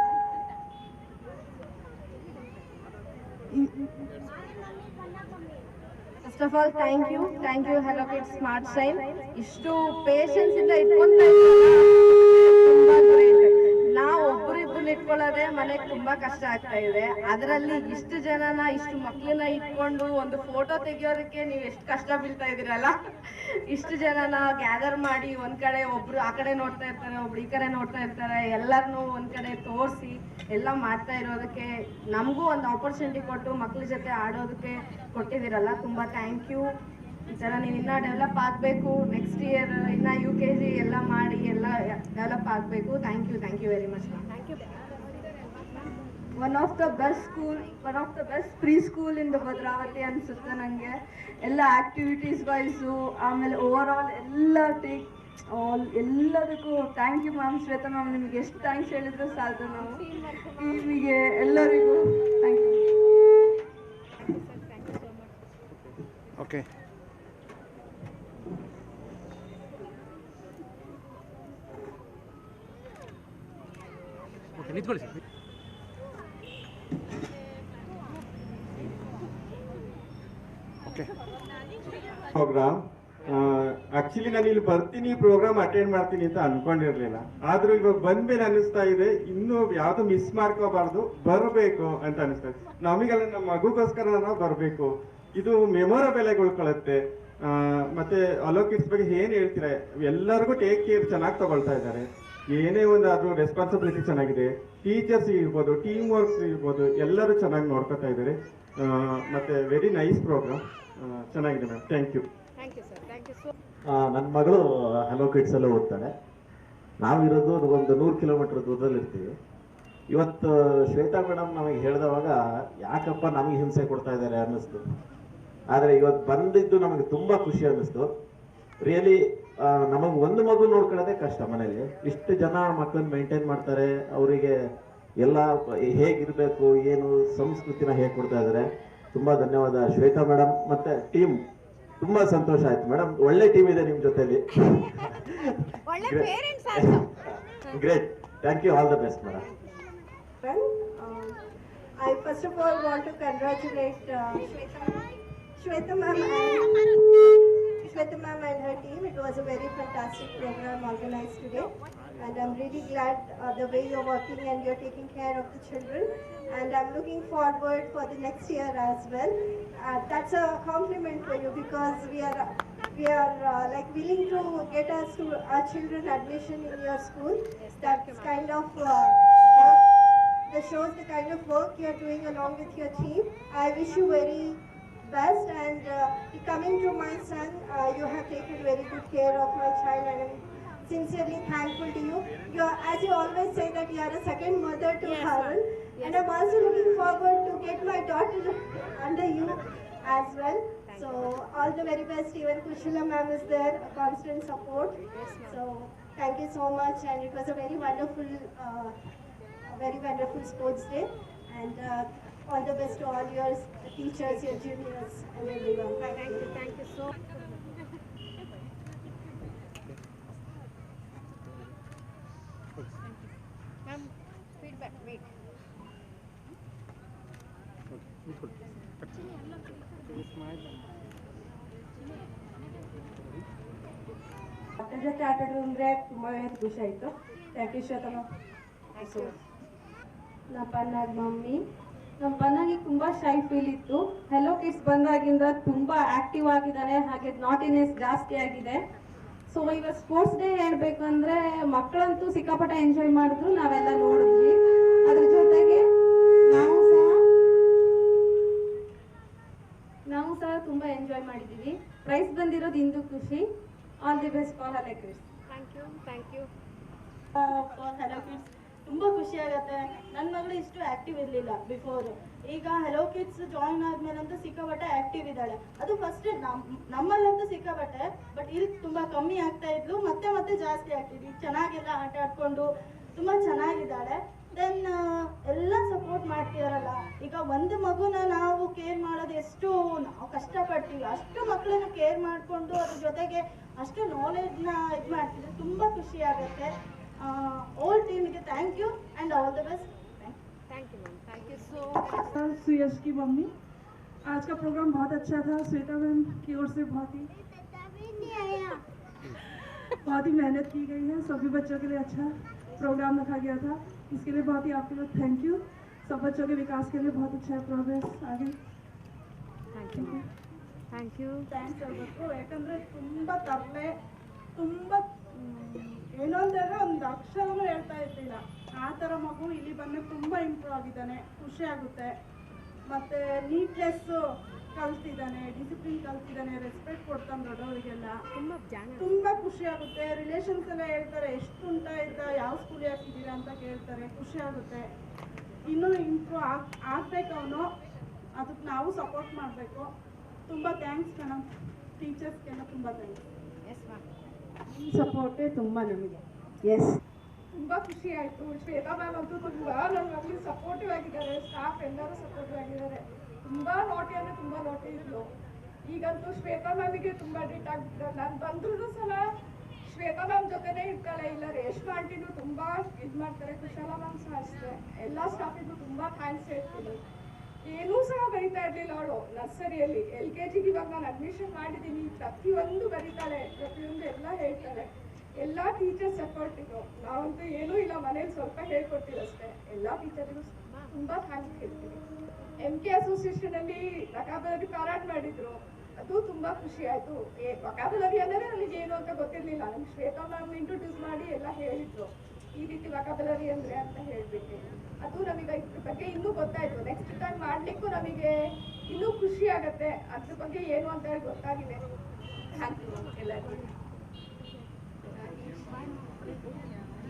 First of all thank you hello kids smart shine. ಇಷ್ಟು ಪೇಷನ್ಸ್ ಇಂದ ಇಟ್ಕೊಂತಾ ತುಂಬಾ ಗ್ರೇಟ್. ನಾವು ಒಬ್ಬರಿಬ್ಬರನ್ನ ಇಟ್ಕೊಳ್ಳೋದೇ ಮನೆಗೆ ತುಂಬಾ ಕಷ್ಟ ಆಗ್ತಾ ಇದೆ, ಅದರಲ್ಲಿ ಇಷ್ಟು ಜನನ ಇಷ್ಟು ಮಕ್ಕಳನ್ನ ಇಟ್ಕೊಂಡು ಒಂದು ಫೋಟೋ ತೆಗಿಯೋದಕ್ಕೆ ನೀವು ಎಷ್ಟು ಕಷ್ಟ ಬೀಳ್ತಾ ಇದೀರಲ್ಲ. ಇಷ್ಟು ಜನನ ಗ್ಯಾದರ್ ಮಾಡಿ ಒಂದ್ ಕಡೆ, ಒಬ್ರು ಆ ಕಡೆ ನೋಡ್ತಾ ಇರ್ತಾರೆ, ಒಬ್ರು ಈ ಕಡೆ ನೋಡ್ತಾ ಇರ್ತಾರೆ, ಎಲ್ಲರನ್ನೂ ಒಂದ್ ಕಡೆ ತೋರಿಸಿ ಎಲ್ಲ ಮಾಡ್ತಾ ಇರೋದಕ್ಕೆ ನಮಗೂ ಒಂದು ಆಪರ್ಚುನಿಟಿ ಕೊಟ್ಟು ಮಕ್ಳ ಜೊತೆ ಆಡೋದಕ್ಕೆ ಕೊಟ್ಟಿದ್ದೀರಲ್ಲ, ತುಂಬಾ ಥ್ಯಾಂಕ್ ಯು. ಈ ಥರ ನೀವು ಇನ್ನೂ ಡೆವಲಪ್ ಆಗಬೇಕು, ನೆಕ್ಸ್ಟ್ ಇಯರ್ ಇನ್ನು UKG ಎಲ್ಲ ಮಾಡಿ ಎಲ್ಲ ಡೆವಲಪ್ ಆಗಬೇಕು. Thank you very much ma'am. Thank you. One of the best preschool in the Bhadravati ಅನಿಸುತ್ತೆ ನನಗೆ. ಎಲ್ಲ ಆ್ಯಕ್ಟಿವಿಟೀಸ್ ವೈಸು, ಆಮೇಲೆ ಓವರ್ ಆಲ್ ಎಲ್ಲದಕ್ಕೂ thank you ma'am. Shweta ma'am, ನಿಮಗೆ ಎಷ್ಟು ಥ್ಯಾಂಕ್ಸ್ ಹೇಳಿದ್ರು ಸಾಲದು. ನಾವು ಟೀಮಿಗೆ ಎಲ್ಲರಿಗೂ ಥ್ಯಾಂಕ್ ಯು. ಓಕೆ. ನಿಂತ್ಕೊಳ್ಳಿ ಸರ್. ಓಕೆ. ಪ್ರೋಗ್ರಾಮ್ ಆಕ್ಚುಲಿ ನಾನು ಇಲ್ಲಿ ಬರ್ತೀನಿ, ಪ್ರೋಗ್ರಾಮ್ ಅಟೆಂಡ್ ಮಾಡ್ತೀನಿ ಅಂತ ಅನ್ಕೊಂಡಿರ್ಲಿಲ್ಲ. ಆದ್ರೂ ಇವಾಗ ಬಂದ್ಮೇಲೆ ಅನಿಸ್ತಾ ಇದೆ ಇನ್ನೂ ಯಾವ್ದು ಮಿಸ್ ಮಾಡ್ಕೋಬಾರ್ದು, ಬರಬೇಕು ಅಂತ ಅನಿಸ್ತಾ ಇದೆ. ನಮಗೆಲ್ಲ ನಮ್ಮ ಮಗುಗೋಸ್ಕರ ನಾವು ಬರಬೇಕು, ಇದು ಮೆಮೊರಬಲ್ ಆಗಿ ಉಳ್ಕೊಳ್ಳುತ್ತೆ. ಮತ್ತೆ ಅಲೋಕಿಟ್ಸ್ ಬಗ್ಗೆ ಏನ್ ಹೇಳ್ತೀರಾ? ಎಲ್ಲರಿಗೂ ಟೇಕ್ ಕೇರ್ ಚೆನ್ನಾಗಿ ತಗೊಳ್ತಾ ಇದ್ದಾರೆ. ಏನೇ ಒಂದು ಅದು ರೆಸ್ಪಾನ್ಸಿಬಿಲಿಟಿ ಚೆನ್ನಾಗಿದೆ. ಟೀಚರ್ಸ್ ಇರ್ಬೋದು, ಟೀಮ್ ವರ್ಕ್ಸ್ ಇರ್ಬೋದು, ಎಲ್ಲರೂ ಚೆನ್ನಾಗಿ ನೋಡ್ಕೊತಾ ಇದ್ದಾರೆ. ಮತ್ತೆ ವೆರಿ ನೈಸ್ ಪ್ರೋಗ್ರಾಮ್, ಚೆನ್ನಾಗಿದೆ ಮ್ಯಾಮ್. Thank you. ನನ್ನ ಮಗಳು ಹಲೋ ಕಿಡ್ಸ್ ಅಲ್ಲೇ ಓದ್ತಾಳೆ. ನಾವಿರೋದು ಒಂದು 100 ಕಿಲೋಮೀಟರ್ ದೂರದಲ್ಲಿ ಇರ್ತೀವಿ. ಇವತ್ತು ಶ್ವೇತಾ ಮೇಡಮ್ ನಮಗೆ ಹೇಳಿದವಾಗ ಯಾಕಪ್ಪ ನಮಗೆ ಹಿಂಸೆ ಕೊಡ್ತಾ ಇದ್ದಾರೆ ಅನ್ನಿಸ್ತು. ಆದರೆ ಇವತ್ತು ಬಂದಿದ್ದು ನಮಗೆ ತುಂಬ ಖುಷಿ ಅನ್ನಿಸ್ತು. ರಿಯಲಿ ನಮಗೆ ಒಂದು ಮಗು ನೋಡ್ಕೊಳ್ಳೋದೇ ಕಷ್ಟ ಮನೇಲಿ. ಇಷ್ಟು ಜನ ಮಕ್ಕಳನ್ನ ಮೇಂಟೈನ್ ಮಾಡ್ತಾರೆ, ಅವರಿಗೆ ಎಲ್ಲ ಹೇಗಿರಬೇಕು ಏನು ಸಂಸ್ಕೃತಿನ ಹೇಗೆ ಕೊಡ್ತಾ ಇದ್ದಾರೆ. ತುಂಬ ಧನ್ಯವಾದ ಶ್ವೇತಾ ಮೇಡಮ್ ಮತ್ತು ಟೀಮ್. ತುಂಬ ಸಂತೋಷ ಆಯ್ತು ಮೇಡಮ್, ಒಳ್ಳೆ ಟೀಮ್ ಇದೆ ನಿಮ್ಮ ಜೊತೆಲಿ. Great, thank you, all the best madam. I first of all want to congratulate Shweta ma'am and her team. It was a very fantastic program organized today, and I'm really glad the way you're working and you're taking care of the children, and I'm looking forward for the next year as well. That's a compliment for you, because we are we are like willing to get our children admission in your school. That's kind of that shows the kind of work you are doing along with your team. I wish you very best, and coming to my son, you have taken very good care of my child, and I'm sincerely thankful to you. As you always say that you are a second mother to Harun, and I'm also looking forward to get my daughter under you as well. So all the very best. Even Kushila ma'am is there, a constant support. So thank you so much, and it was a very wonderful sports day, and all the best to all your teachers, your juniors, and everyone. Thank you so much. Ma'am, feedback, wait. ಮಕ್ಕಳ ಜೊತೆ ಆಟ ಆಡೋದು ಅಂದರೆ ತುಂಬ ಖುಷಿ ಆಯಿತು. Thank you ಶ್ವೇತಮ್ಮ. ನಮ್ಮ ಪನ್ನಾಗ ಮಮ್ಮಿ, ನಮ್ಮ ಪನ್ನಾಗಿ ತುಂಬ ಶೈ ಫೀಲ್ ಇತ್ತು. ಹೆಲೋ ಕಿಡ್ಸ್ ಬಂದಾಗಿಂದ ತುಂಬ ಆ್ಯಕ್ಟಿವ್ ಆಗಿದ್ದಾನೆ, ಹಾಗೆ ನಾಟಿನೆಸ್ ಜಾಸ್ತಿ ಆಗಿದೆ. ಸೊ ಈಗ ಸ್ಪೋರ್ಟ್ಸ್ ಡೇ ಹೇಳ್ಬೇಕು ಅಂದರೆ ಮಕ್ಕಳಂತೂ ಸಿಕ್ಕಾಪಟ್ಟೆ ಎಂಜಾಯ್ ಮಾಡಿದ್ರು, ನಾವೆಲ್ಲ ನೋಡಿದ್ವಿ. ಅದ್ರ ಜೊತೆಗೆ ನಾವು ಸಹ ತುಂಬ ಎಂಜಾಯ್ ಮಾಡಿದ್ದೀವಿ. ಪ್ರೈಸ್ ಬಂದಿರೋದು ಇಂದು ಖುಷಿ. All the best for hello kids. Thank you for hello kids. ತುಂಬ ಖುಷಿ ಆಗುತ್ತೆ. ನನ್ನ ಮಗಳು ಇಷ್ಟು ಆ್ಯಕ್ಟಿವ್ ಇರಲಿಲ್ಲ ಬಿಫೋರ್. ಈಗ ಹೆಲೋ ಕಿಡ್ಸ್ ಜಾಯಿನ್ ಆದ್ಮೇಲಂತೂ ಸಿಕ್ಕಾಪಟ್ಟೆ ಆ್ಯಕ್ಟಿವ್ ಇದ್ದಾಳೆ. ಅದು ಫಸ್ಟ್ ನಮ್ಮಲ್ಲಂತೂ ಸಿಕ್ಕಾಪಟ್ಟೆ, ಬಟ್ ಇಲ್ಲಿ ತುಂಬ ಕಮ್ಮಿ ಆಗ್ತಾ ಇದ್ಲು, ಮತ್ತೆ ಜಾಸ್ತಿ ಆಗ್ತಿದ್ವಿ. ಚೆನ್ನಾಗೆಲ್ಲ ಆಟ ಆಡ್ಕೊಂಡು ತುಂಬ ಚೆನ್ನಾಗಿದ್ದಾಳೆ. ದೆನ್ ಎಲ್ಲ ಸಪೋರ್ಟ್ ಮಾಡ್ತೀರಲ್ಲ. ಈಗ ಒಂದು ಮಗುನ ನಾವು ಕೇರ್ ಮಾಡೋದು ಎಷ್ಟು ನಾವು ಕಷ್ಟಪಡ್ತೀವಿ, ಅಷ್ಟು ಮಕ್ಕಳನ್ನು ಕೇರ್ ಮಾಡಿಕೊಂಡು ಅದ್ರ ಜೊತೆಗೆ ಅಷ್ಟು ನಾಲೆಡ್ನ ಇದು ಮಾಡ್ತಿದ್ರೆ ತುಂಬ ಖುಷಿ ಆಗುತ್ತೆ. ऑल टीम के thank you and all the best. Thank you ma'am, thank you so much. Suyash की मम्मी, आज का प्रोग्राम बहुत अच्छा था. श्वेता मैम की ओर से बहुत ही मेहनत की गई है. सभी बच्चों के लिए अच्छा प्रोग्राम रखा गया था. इसके लिए बहुत ही आपके लिए थैंक यू. सब बच्चों के विकास के लिए बहुत अच्छा प्रोग्रेस आगे. थैंक यू ಥ್ಯಾಂಕ್ಸ್ ಹೇಳಬೇಕು. ಯಾಕಂದರೆ ತುಂಬ ತಪ್ಪೆ, ತುಂಬ ಏನೋ ಅಂದರೆ ಒಂದು ಅಕ್ಷರನೂ ಹೇಳ್ತಾ ಇರ್ತಿಲ್ಲ. ಆ ಥರ ಮಗು ಇಲ್ಲಿ ಬಂದಾಗ ತುಂಬ ಇಂಪ್ರೂವ್ ಆಗಿದ್ದಾನೆ, ಖುಷಿ ಆಗುತ್ತೆ. ಮತ್ತು ನೀಟ್ನೆಸ್ಸು ಕಲ್ತಿದ್ದಾನೆ, ಡಿಸಿಪ್ಲಿನ್ ಕಲ್ತಿದ್ದಾನೆ, ರೆಸ್ಪೆಕ್ಟ್ ಕೊಡ್ತಾನೆ ದೊಡ್ಡವರಿಗೆಲ್ಲ. ತುಂಬ ಖುಷಿ ಆಗುತ್ತೆ. ರಿಲೇಷನ್ಸ್ ಎಲ್ಲ ಹೇಳ್ತಾರೆ, ಎಷ್ಟು ಉಂಟ ಇದ್ದ, ಯಾವ ಸ್ಕೂಲಿಗೆ ಹಾಕಿದ್ದೀರಾ ಅಂತ ಕೇಳ್ತಾರೆ, ಖುಷಿ ಆಗುತ್ತೆ. ಇನ್ನೂ ಇಂಪ್ರೂವ್ ಆಗಬೇಕು ಅವನು, ಅದಕ್ಕೆ ನಾವು ಸಪೋರ್ಟ್ ಮಾಡಬೇಕು. ತುಂಬ ಥ್ಯಾಂಕ್ಸ್ ಮೇಡಮ್, ಟೀಚರ್ಸ್ಗೆಲ್ಲ ತುಂಬ ಥ್ಯಾಂಕ್ಸ್. ಸಪೋರ್ಟೇ ತುಂಬ ನಮಗೆ. ಎಸ್, ತುಂಬ ಖುಷಿ ಆಯಿತು. ಶ್ವೇತಾ ಮ್ಯಾಮ್ ಅಂತೂ ತುಂಬ ನನ್ನ ಮಗಳಿಗೆ ಸಪೋರ್ಟಿವ್ ಆಗಿದ್ದಾರೆ, ಸ್ಟಾಫ್ ಎಲ್ಲರೂ ಸಪೋರ್ಟಿವ್ ಆಗಿದ್ದಾರೆ. ತುಂಬ ನೋಟಿ ಅಂದರೆ ತುಂಬ ನೋಟಿ ಇದ್ಲು. ಈಗಂತೂ ಶ್ವೇತಾ ಮ್ಯಾಮಿಗೆ ತುಂಬ ಡೇಟ್ ಆಗಿದ್ದಾರೆ. ನಾನು ಬಂದ್ರೂ ಸಹ ಶ್ವೇತಾ ಮ್ಯಾಮ್ ಜೊತೆನೇ ಇರ್ತಾಳೆ. ಇಲ್ಲ ರೇಷ್ಮಾ ಆಂಟಿನೂ ತುಂಬ ಇದು ಮಾಡ್ತಾರೆ, ಕುಶಲ ಮ್ಯಾಮ್ ಸಹ ಅಷ್ಟೇ. ಎಲ್ಲ ಸ್ಟಾಫಿಗೂ ತುಂಬ ಥ್ಯಾಂಕ್ಸ್ ಹೇಳ್ತೀನಿ. ಏನೂ ಸಹ ಬರೀತಾ ಇರಲಿಲ್ಲ ಅವಳು ನರ್ಸರಿಯಲ್ಲಿ. LKGಗೆ ಇವಾಗ ನಾನು ಅಡ್ಮಿಷನ್ ಮಾಡಿದ್ದೀನಿ, ಪ್ರತಿಯೊಂದು ಬರೀತಾಳೆ, ಪ್ರತಿಯೊಂದು ಎಲ್ಲ ಹೇಳ್ತಾಳೆ. ಎಲ್ಲ ಟೀಚರ್ಸ್ ಸಪೋರ್ಟ್ ಇದು. ನಾವಂತೂ ಏನೂ ಇಲ್ಲ, ಮನೇಲಿ ಸ್ವಲ್ಪ ಹೇಳ್ಕೊಡ್ತೀವಿ ಅಷ್ಟೇ. ಎಲ್ಲ ಟೀಚರ್ಗೂ ತುಂಬ ಥ್ಯಾಂಕ್ಸ್ ಹೇಳ್ತೀನಿ. MK ಅಸೋಸಿಯೇಷನಲ್ಲಿ ವೊಕ್ಯಾಬುಲರಿ ಪ್ಯಾರಾಟ್ ಮಾಡಿದ್ರು, ಅದು ತುಂಬ ಖುಷಿ ಆಯಿತು. ವೊಕ್ಯಾಬುಲರಿ ಅಂದರೆ ನನಗೆ ಏನು ಅಂತ ಗೊತ್ತಿರಲಿಲ್ಲ. ನನಗೆ ಶ್ವೇತಾ ಮ್ಯಾಮ್ ಇಂಟ್ರೊಡ್ಯೂಸ್ ಮಾಡಿ ಎಲ್ಲ ಹೇಳಿದ್ರು, ಈ ರೀತಿ ವೊಕ್ಯಾಬುಲರಿ ಅಂದರೆ ಅಂತ ಹೇಳಿಬಿಟ್ಟು. ಅದು ನಮಗೆ ಇದ್ರ ಬಗ್ಗೆ ಇನ್ನೂ ಗೊತ್ತಾಯಿತು. ನೆಕ್ಸ್ಟ್ ಟೈಮ್ ಮಾಡಲಿಕ್ಕೂ ನಮಗೆ ಇನ್ನೂ ಖುಷಿ ಆಗುತ್ತೆ. ಅದ್ರ ಬಗ್ಗೆ ಏನು ಅಂತ ಹೇಳಿ ಗೊತ್ತಾಗಿದೆ. ಥ್ಯಾಂಕ್ ಯು ಎಲ್ಲರಿಗೂ.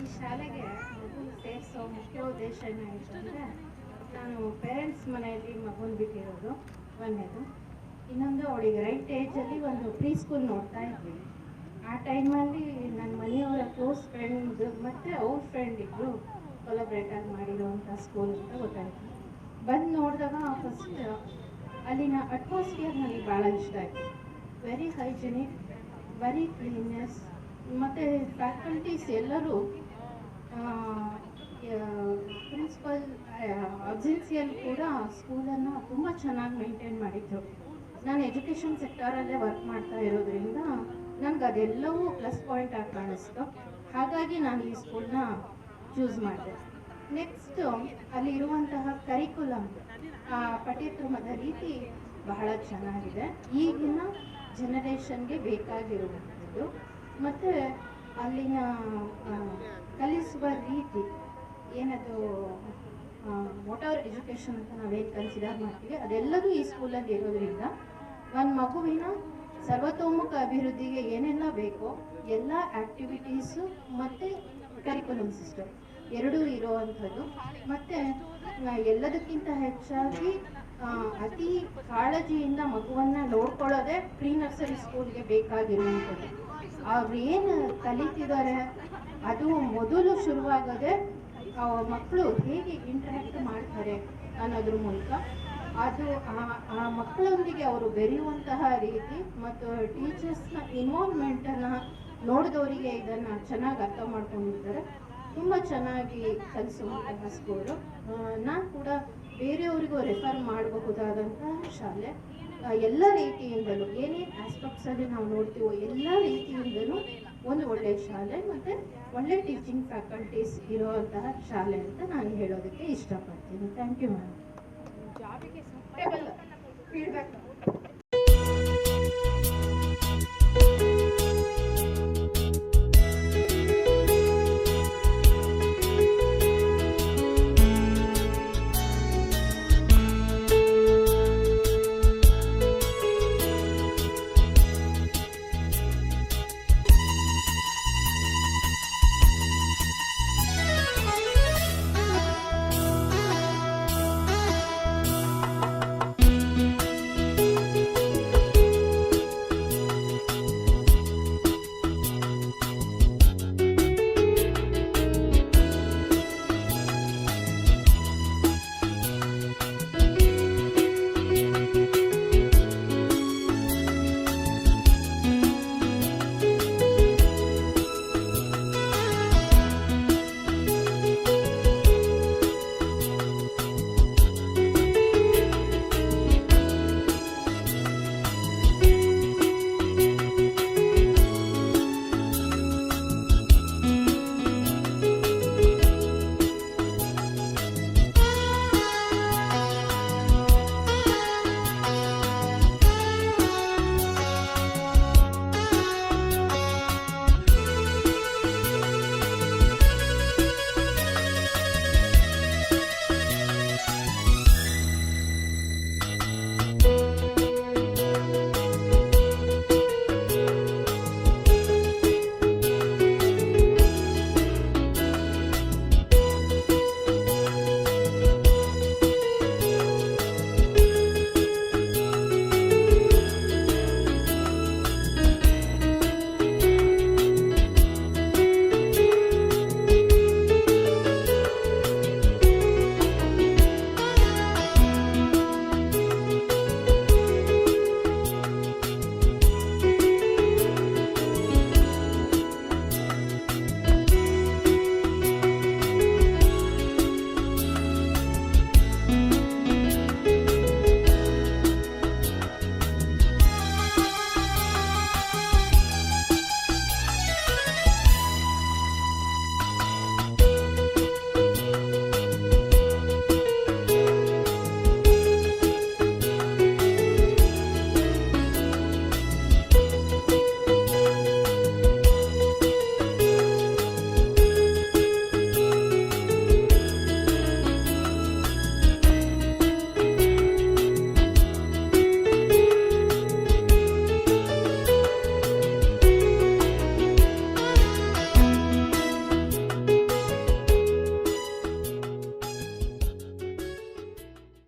ಈ ಶಾಲೆಗೆ ಮಗುನ ಸೇರಿಸೋ ಮುಖ್ಯ ಉದ್ದೇಶ ಏನಾಯಿತು ಅಂದರೆ, ನಾನು ಪೇರೆಂಟ್ಸ್ ಮನೆಯಲ್ಲಿ ಮಗುನ ಬಿಟ್ಟಿರೋದು ಒಂದೇದು. ಇನ್ನೊಂದು ಅವಳಿಗೆ ರೈಟ್ ಏಜಲ್ಲಿ ಒಂದು ಪ್ರೀ ಸ್ಕೂಲ್ ನೋಡ್ತಾ ಇದ್ವಿ. ಆ ಟೈಮಲ್ಲಿ ನನ್ನ ಮನೆಯವರ ಕ್ಲೋಸ್ ಫ್ರೆಂಡ್ ಮತ್ತು ಅವ್ರ ಫ್ರೆಂಡ್ ಇಬ್ಬರು ಕೊಲಾಬ್ರೇಟಾಗಿ ಮಾಡಿರೋವಂಥ ಸ್ಕೂಲ್ ಅಂತ ಗೊತ್ತಾಯಿತು. ಬಂದು ನೋಡಿದಾಗ ಫಸ್ಟ್ ಅಲ್ಲಿನ ಅಟ್ಮಾಸ್ಫಿಯರ್ ನನಗೆ ಭಾಳ ಇಷ್ಟ ಆಯಿತು. ವೆರಿ ಹೈಜಿನಿಕ್, ವೆರಿ ಕ್ಲೀನ್ನೆಸ್, ಮತ್ತು ಫ್ಯಾಕಲ್ಟೀಸ್ ಎಲ್ಲರೂ ಪ್ರಿನ್ಸಿಪಲ್ ಅಬ್ಸೆನ್ಸಿಯಲ್ಲಿ ಕೂಡ ಸ್ಕೂಲನ್ನು ತುಂಬ ಚೆನ್ನಾಗಿ ಮೇಂಟೈನ್ ಮಾಡಿದ್ರು. ನಾನು ಎಜುಕೇಷನ್ ಸೆಕ್ಟರಲ್ಲೇ ವರ್ಕ್ ಮಾಡ್ತಾ ಇರೋದ್ರಿಂದ ನನಗೆ ಅದೆಲ್ಲವೂ ಪ್ಲಸ್ ಪಾಯಿಂಟ್ ಆಗಿ ಕಾಣಿಸ್ತು. ಹಾಗಾಗಿ ನಾನು ಈ ಸ್ಕೂಲ್ನ ಚೂಸ್ ಮಾಡಿದೆ. ನೆಕ್ಸ್ಟು ಅಲ್ಲಿರುವಂತಹ ಕರಿಕ್ಯುಲಮ್, ಪಠ್ಯಕ್ರಮದ ರೀತಿ ಬಹಳ ಚೆನ್ನಾಗಿದೆ. ಈಗಿನ ಜನರೇಷನ್ಗೆ ಬೇಕಾಗಿರುವಂಥದ್ದು. ಮತ್ತು ಅಲ್ಲಿನ ಕಲಿಸುವ ರೀತಿ ಏನದು ಮೋಟಾರ್ ಎಜುಕೇಷನ್ ಅಂತ ನಾವೇನು ಕನ್ಸಿಡರ್ ಮಾಡ್ತೀವಿ ಅದೆಲ್ಲದೂ ಈ ಸ್ಕೂಲಲ್ಲಿ ಇರೋದ್ರಿಂದ ಒಂದು ಮಗುವಿನ ಸರ್ವತೋಮುಖ ಅಭಿವೃದ್ಧಿಗೆ ಏನೆಲ್ಲ ಬೇಕೋ ಎಲ್ಲ ಆ್ಯಕ್ಟಿವಿಟೀಸು ಮತ್ತು ಕರಿಕ್ಯುಲಮ್ ಸಿಸ್ಟಮ್ ಎರಡೂ ಇರೋವಂಥದ್ದು. ಮತ್ತು ಎಲ್ಲದಕ್ಕಿಂತ ಹೆಚ್ಚಾಗಿ ಅತಿ ಕಾಳಜಿಯಿಂದ ಮಗುವನ್ನು ನೋಡ್ಕೊಳ್ಳೋದೇ ಪ್ರೀ ನರ್ಸರಿ ಸ್ಕೂಲ್ಗೆ ಬೇಕಾಗಿರುವಂಥದ್ದು. ಅವ್ರೇನು ಕಲಿತಿದ್ದಾರೆ ಅದು ಮೊದಲು ಶುರುವಾಗೋದೇ ಮಕ್ಕಳು ಹೇಗೆ ಇಂಟ್ರ್ಯಾಕ್ಟ್ ಮಾಡ್ತಾರೆ ಅನ್ನೋದ್ರ ಮೂಲಕ. ಅದು ಆ ಮಕ್ಕಳೊಂದಿಗೆ ಅವರು ಬೆರೆಯುವಂತಹ ರೀತಿ ಮತ್ತು ಟೀಚರ್ಸ್ನ ಇನ್ವಾಲ್ವ್ಮೆಂಟನ್ನು ನೋಡಿದವರಿಗೆ ಇದನ್ನು ಚೆನ್ನಾಗಿ ಅರ್ಥ ಮಾಡ್ಕೊಂಡಿರ್ತಾರೆ. ತುಂಬ ಚೆನ್ನಾಗಿ ಕಲಿಸುವಂತಹ ಸ್ಕೂಲು. ನಾನು ಕೂಡ ಬೇರೆಯವರಿಗೂ ರೆಫರ್ ಮಾಡಬಹುದಾದಂತಹ ಶಾಲೆ. ಎಲ್ಲ ರೀತಿಯಿಂದಲೂ ಏನೇನು ಆಸ್ಪೆಕ್ಟ್ಸಲ್ಲಿ ನಾವು ನೋಡ್ತೀವೋ ಎಲ್ಲ ರೀತಿಯಿಂದಲೂ ಒಂದು ಒಳ್ಳೆಯ ಶಾಲೆ ಮತ್ತು ಒಳ್ಳೆ ಟೀಚಿಂಗ್ ಫ್ಯಾಕಲ್ಟೀಸ್ ಇರುವಂತಹ ಶಾಲೆ ಅಂತ ನಾನು ಹೇಳೋದಕ್ಕೆ ಇಷ್ಟಪಡ್ತೀನಿ. Thank you ma'am.